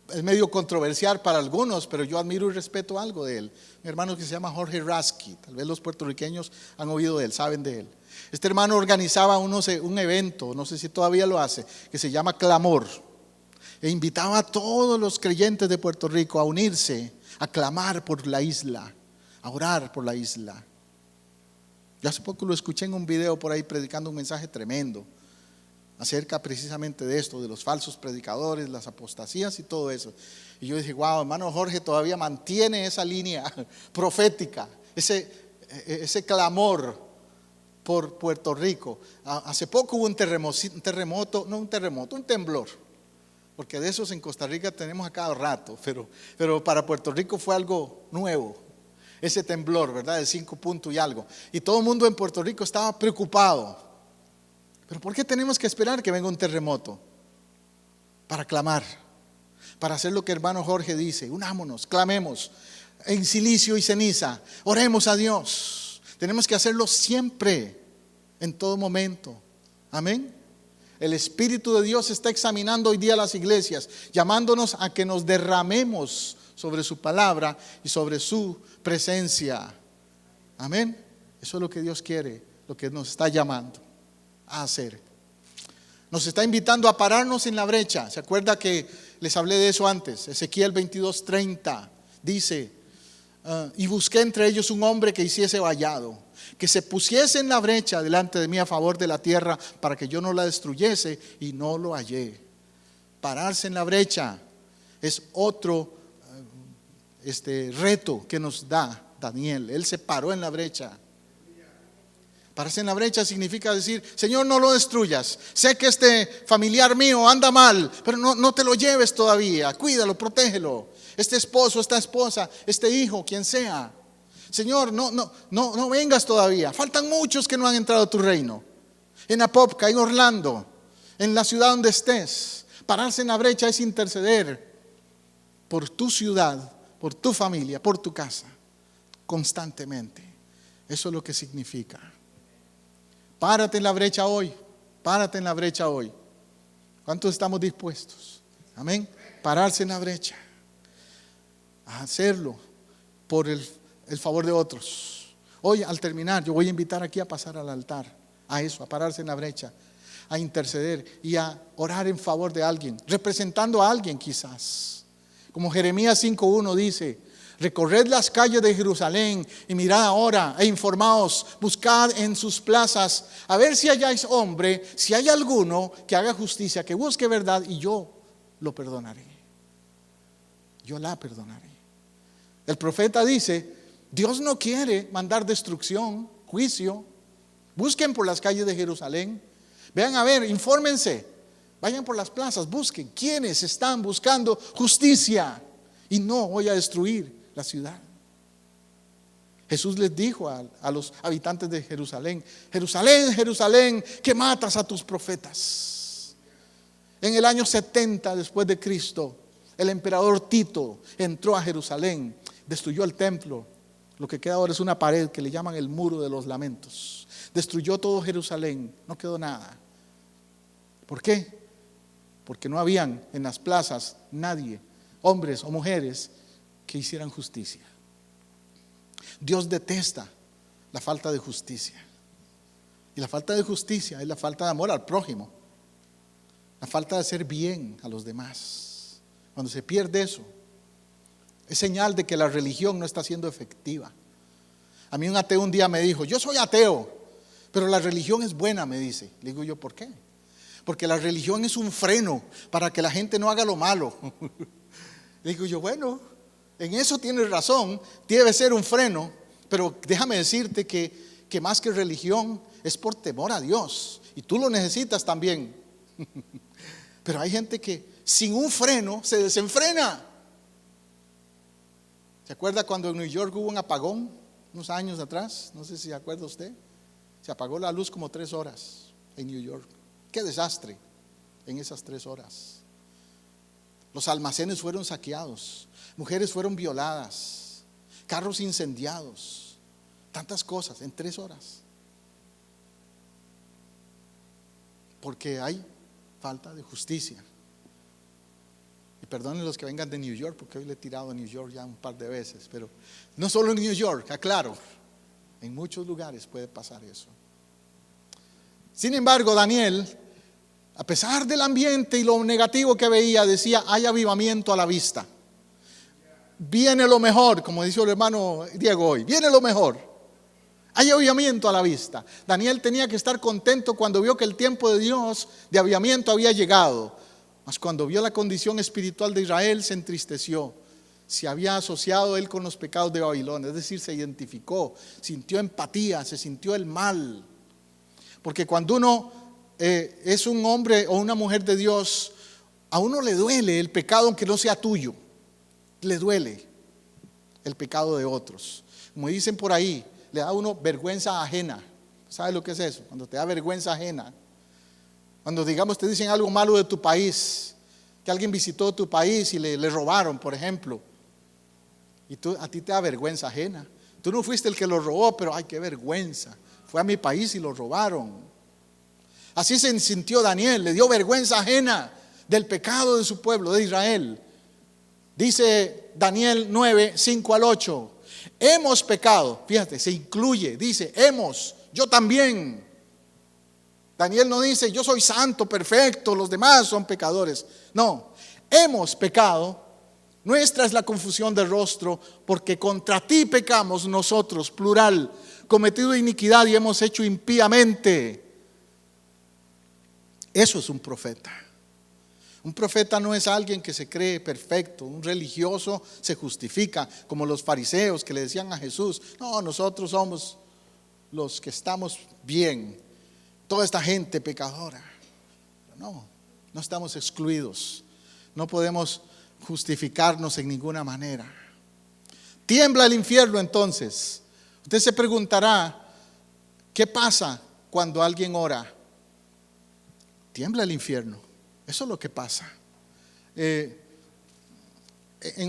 es medio controversial para algunos, pero yo admiro y respeto algo de él. Un hermano que se llama Jorge Rasky. Tal vez los puertorriqueños han oído de él, saben de él. Este hermano organizaba un evento, no sé si todavía lo hace, que se llama Clamor. E invitaba a todos los creyentes de Puerto Rico a unirse, a clamar por la isla, a orar por la isla. Yo hace poco lo escuché en un video por ahí predicando un mensaje tremendo acerca precisamente de esto, de los falsos predicadores, las apostasías y todo eso. Y yo dije, wow, hermano Jorge todavía mantiene esa línea profética, ese clamor por Puerto Rico. Hace poco hubo un temblor, porque de esos en Costa Rica tenemos a cada rato, pero para Puerto Rico fue algo nuevo, ese temblor, ¿verdad? De 5 puntos y algo. Y todo el mundo en Puerto Rico estaba preocupado. Pero ¿por qué tenemos que esperar que venga un terremoto? Para clamar, para hacer lo que hermano Jorge dice, unámonos, clamemos en cilicio y ceniza, oremos a Dios. Tenemos que hacerlo siempre, en todo momento. Amén. El Espíritu de Dios está examinando hoy día las iglesias, llamándonos a que nos derramemos sobre su palabra y sobre su presencia. Amén. Eso es lo que Dios quiere, lo que nos está llamando a hacer. Nos está invitando a pararnos en la brecha. ¿Se acuerda que les hablé de eso antes? Ezequiel 22:30 dice, y busqué entre ellos un hombre que hiciese vallado, que se pusiese en la brecha delante de mí a favor de la tierra, para que yo no la destruyese, y no lo hallé. Pararse en la brecha es otro reto que nos da Daniel. Él se paró en la brecha. Pararse en la brecha significa decir: Señor, no lo destruyas. Sé que este familiar mío anda mal, pero no te lo lleves todavía. Cuídalo, protégelo. Este esposo, esta esposa, este hijo, quien sea. Señor, no vengas todavía. Faltan muchos que no han entrado a tu reino. En Apopka, en Orlando, en la ciudad donde estés. Pararse en la brecha es interceder por tu ciudad, por tu familia, por tu casa, constantemente. Eso es lo que significa. Párate en la brecha hoy. Párate en la brecha hoy. ¿Cuántos estamos dispuestos? Amén. Pararse en la brecha. A hacerlo por el favor de otros. Hoy, al terminar, yo voy a invitar aquí a pasar al altar. A eso, a pararse en la brecha, a interceder y a orar en favor de alguien, representando a alguien quizás. Como Jeremías 5:1 dice: recorred las calles de Jerusalén y mirad ahora e informaos, buscad en sus plazas a ver si halláis hombre, si hay alguno que haga justicia, que busque verdad, y yo lo perdonaré. Yo la perdonaré. El profeta dice: Dios no quiere mandar destrucción, juicio. Busquen por las calles de Jerusalén. Vean a ver, infórmense. Vayan por las plazas, busquen quiénes están buscando justicia. Y no voy a destruir la ciudad. Jesús les dijo a los habitantes de Jerusalén: Jerusalén, Jerusalén, que matas a tus profetas. En el año 70 después de Cristo, el emperador Tito entró a Jerusalén, destruyó el templo. Lo que queda ahora es una pared que le llaman el muro de los lamentos. Destruyó todo Jerusalén, no quedó nada. ¿Por qué? Porque no habían en las plazas nadie, hombres o mujeres, que hicieran justicia. Dios detesta la falta de justicia. Y la falta de justicia es la falta de amor al prójimo, la falta de hacer bien a los demás. Cuando se pierde eso, es señal de que la religión no está siendo efectiva. A mí un ateo un día me dijo: yo soy ateo, pero la religión es buena, me dice. Le digo yo: ¿por qué? Porque la religión es un freno para que la gente no haga lo malo. Le digo yo: bueno, en eso tienes razón, debe ser un freno, pero déjame decirte que más que religión es por temor a Dios, y tú lo necesitas también. Pero hay gente que sin un freno se desenfrena. ¿Se acuerda cuando en New York hubo un apagón unos años atrás? No sé si se acuerda usted. Se apagó la luz como 3 horas en New York. Qué desastre en esas 3 horas. Los almacenes fueron saqueados, mujeres fueron violadas, carros incendiados, tantas cosas en 3 horas. Porque hay falta de justicia. Y perdonen los que vengan de New York, porque hoy le he tirado a New York ya un par de veces, pero no solo en New York, aclaro, en muchos lugares puede pasar eso. Sin embargo, Daniel, a pesar del ambiente y lo negativo que veía, decía: hay avivamiento a la vista. Viene lo mejor, como dice el hermano Diego hoy, viene lo mejor. Hay avivamiento a la vista. Daniel tenía que estar contento cuando vio que el tiempo de Dios de avivamiento había llegado. Mas cuando vio la condición espiritual de Israel, se entristeció. Se había asociado él con los pecados de Babilonia, es decir, se identificó, sintió empatía, se sintió el mal. Porque cuando uno es un hombre o una mujer de Dios, a uno le duele el pecado aunque no sea tuyo. Le duele el pecado de otros. Como dicen por ahí, le da a uno vergüenza ajena. ¿Sabe lo que es eso? Cuando te da vergüenza ajena. Cuando, digamos, te dicen algo malo de tu país, que alguien visitó tu país y le robaron, por ejemplo, y a ti te da vergüenza ajena. Tú no fuiste el que lo robó, pero ay, qué vergüenza. Fue a mi país y lo robaron. Así se sintió Daniel, le dio vergüenza ajena del pecado de su pueblo, de Israel. Dice Daniel 9, 5 al 8. Hemos pecado, fíjate, se incluye, dice, hemos, yo también. Daniel no dice: yo soy santo, perfecto, los demás son pecadores. No, hemos pecado. Nuestra es la confusión del rostro, porque contra ti pecamos nosotros, plural, cometido iniquidad y hemos hecho impíamente. Eso es un profeta. Un profeta no es alguien que se cree perfecto. Un religioso se justifica, como los fariseos que le decían a Jesús: no, nosotros somos los que estamos bien, toda esta gente pecadora. No estamos excluidos. No podemos justificarnos en ninguna manera. Tiembla el infierno entonces. Usted se preguntará, ¿qué pasa cuando alguien ora? Tiembla el infierno. Eso es lo que pasa. En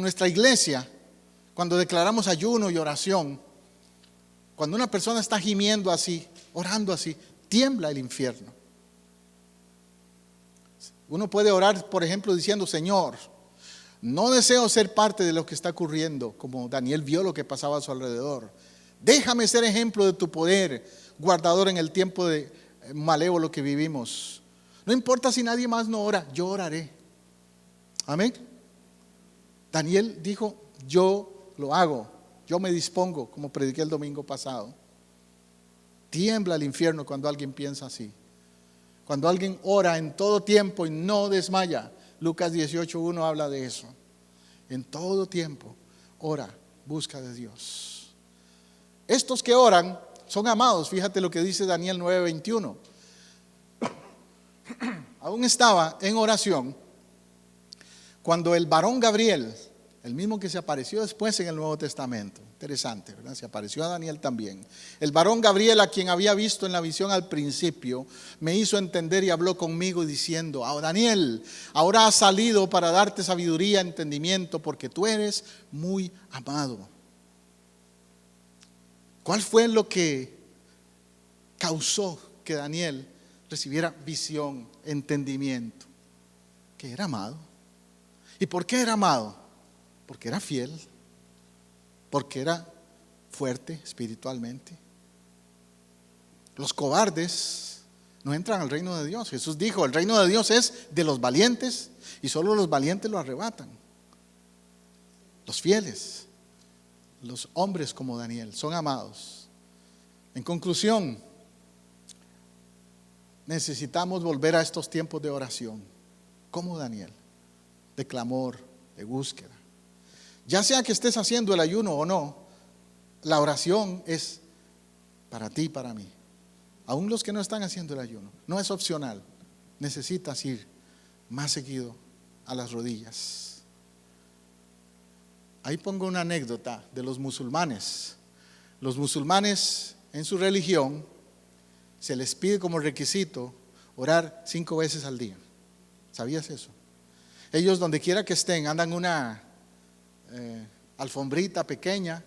nuestra iglesia, cuando declaramos ayuno y oración, cuando una persona está gimiendo así, orando así, tiembla el infierno. Uno puede orar, por ejemplo, diciendo: Señor, no deseo ser parte de lo que está ocurriendo, como Daniel vio lo que pasaba a su alrededor. Déjame ser ejemplo de tu poder, guardador en el tiempo de malévolo que vivimos. No importa si nadie más no ora, yo oraré. Amén. Daniel dijo: yo lo hago, yo me dispongo, como prediqué el domingo pasado. Tiembla el infierno cuando alguien piensa así. Cuando alguien ora en todo tiempo y no desmaya. Lucas 18:1 habla de eso. En todo tiempo ora, busca de Dios. Estos que oran son amados. Fíjate lo que dice Daniel 9:21. Aún estaba en oración cuando el varón Gabriel, el mismo que se apareció después en el Nuevo Testamento, interesante, ¿verdad? Se apareció a Daniel también. El varón Gabriel, a quien había visto en la visión al principio, me hizo entender y habló conmigo diciendo: Daniel, ahora has salido para darte sabiduría, entendimiento, porque tú eres muy amado. ¿Cuál fue lo que causó que Daniel recibiera visión, entendimiento? Que era amado. ¿Y por qué era amado? Porque era fiel, porque era fuerte espiritualmente. Los cobardes no entran al reino de Dios. Jesús dijo: el reino de Dios es de los valientes, y solo los valientes lo arrebatan. Los fieles, los hombres como Daniel, son amados. En conclusión, necesitamos volver a estos tiempos de oración, como Daniel, de clamor, de búsqueda. Ya sea que estés haciendo el ayuno o no, la oración es para ti y para mí. Aún los que no están haciendo el ayuno, no es opcional. Necesitas ir más seguido a las rodillas. Ahí pongo una anécdota de los musulmanes. Los musulmanes en su religión se les pide como requisito orar 5 veces al día. ¿Sabías eso? Ellos donde quiera que estén andan una alfombrita pequeña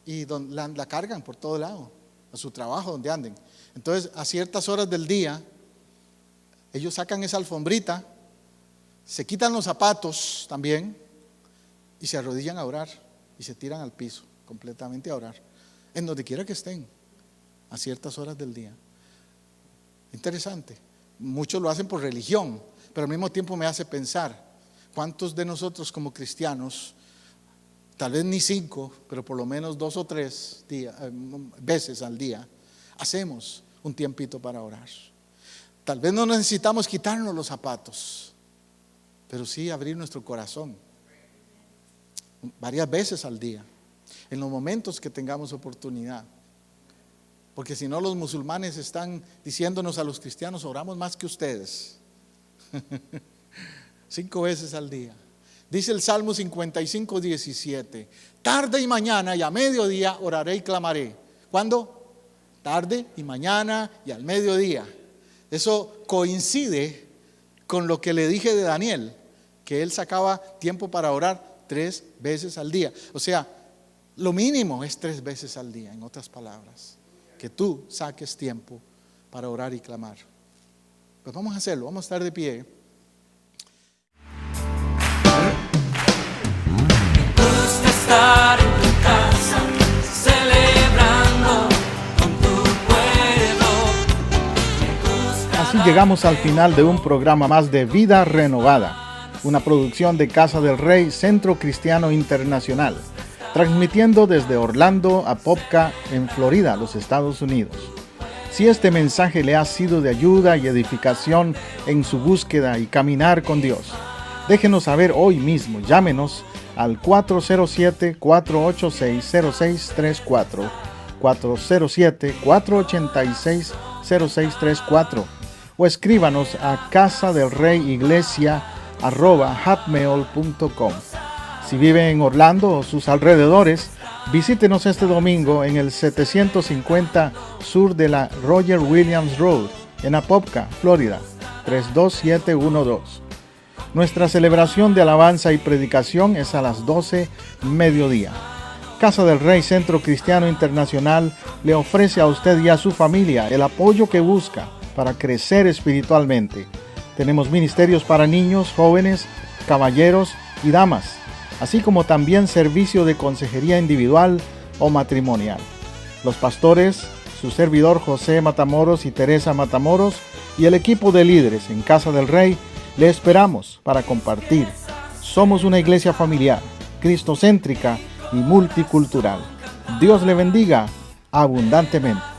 y la cargan por todo lado, a su trabajo donde anden. Entonces a ciertas horas del día ellos sacan esa alfombrita, se quitan los zapatos también y se arrodillan a orar y se tiran al piso completamente a orar, en donde quiera que estén, a ciertas horas del día. Interesante. Muchos lo hacen por religión, pero al mismo tiempo me hace pensar: ¿cuántos de nosotros como cristianos, tal vez ni 5, pero por lo menos 2 o 3 veces al día, hacemos un tiempito para orar? Tal vez no necesitamos quitarnos los zapatos, pero sí abrir nuestro corazón varias veces al día, en los momentos que tengamos oportunidad. Porque si no, los musulmanes están diciéndonos a los cristianos: oramos más que ustedes. 5 veces al día. Dice el Salmo 55:17: tarde y mañana y a mediodía oraré y clamaré. ¿Cuándo? Tarde y mañana y al mediodía. Eso coincide con lo que le dije de Daniel, que él sacaba tiempo para orar 3 veces al día. O sea, lo mínimo es 3 veces al día, en otras palabras, que tú saques tiempo para orar y clamar. Pues vamos a hacerlo, vamos a estar de pie. Gusta estar en tu casa, celebrando con tu pueblo. Así llegamos al final de un programa más de Vida Renovada, una producción de Casa del Rey, Centro Cristiano Internacional, transmitiendo desde Orlando a Apopka, en Florida, los Estados Unidos. Si este mensaje le ha sido de ayuda y edificación en su búsqueda y caminar con Dios, déjenos saber hoy mismo. Llámenos al 407-486-0634, 407-486-0634, o escríbanos a casadelreyiglesia@hotmail.com. Si vive en Orlando o sus alrededores, visítenos este domingo en el 750 sur de la Roger Williams Road, en Apopka, Florida, 32712. Nuestra celebración de alabanza y predicación es a las 12 mediodía. Casa del Rey Centro Cristiano Internacional le ofrece a usted y a su familia el apoyo que busca para crecer espiritualmente. Tenemos ministerios para niños, jóvenes, caballeros y damas, así como también servicio de consejería individual o matrimonial. Los pastores, su servidor José Matamoros y Teresa Matamoros, y el equipo de líderes en Casa del Rey, le esperamos para compartir. Somos una iglesia familiar, cristocéntrica y multicultural. Dios le bendiga abundantemente.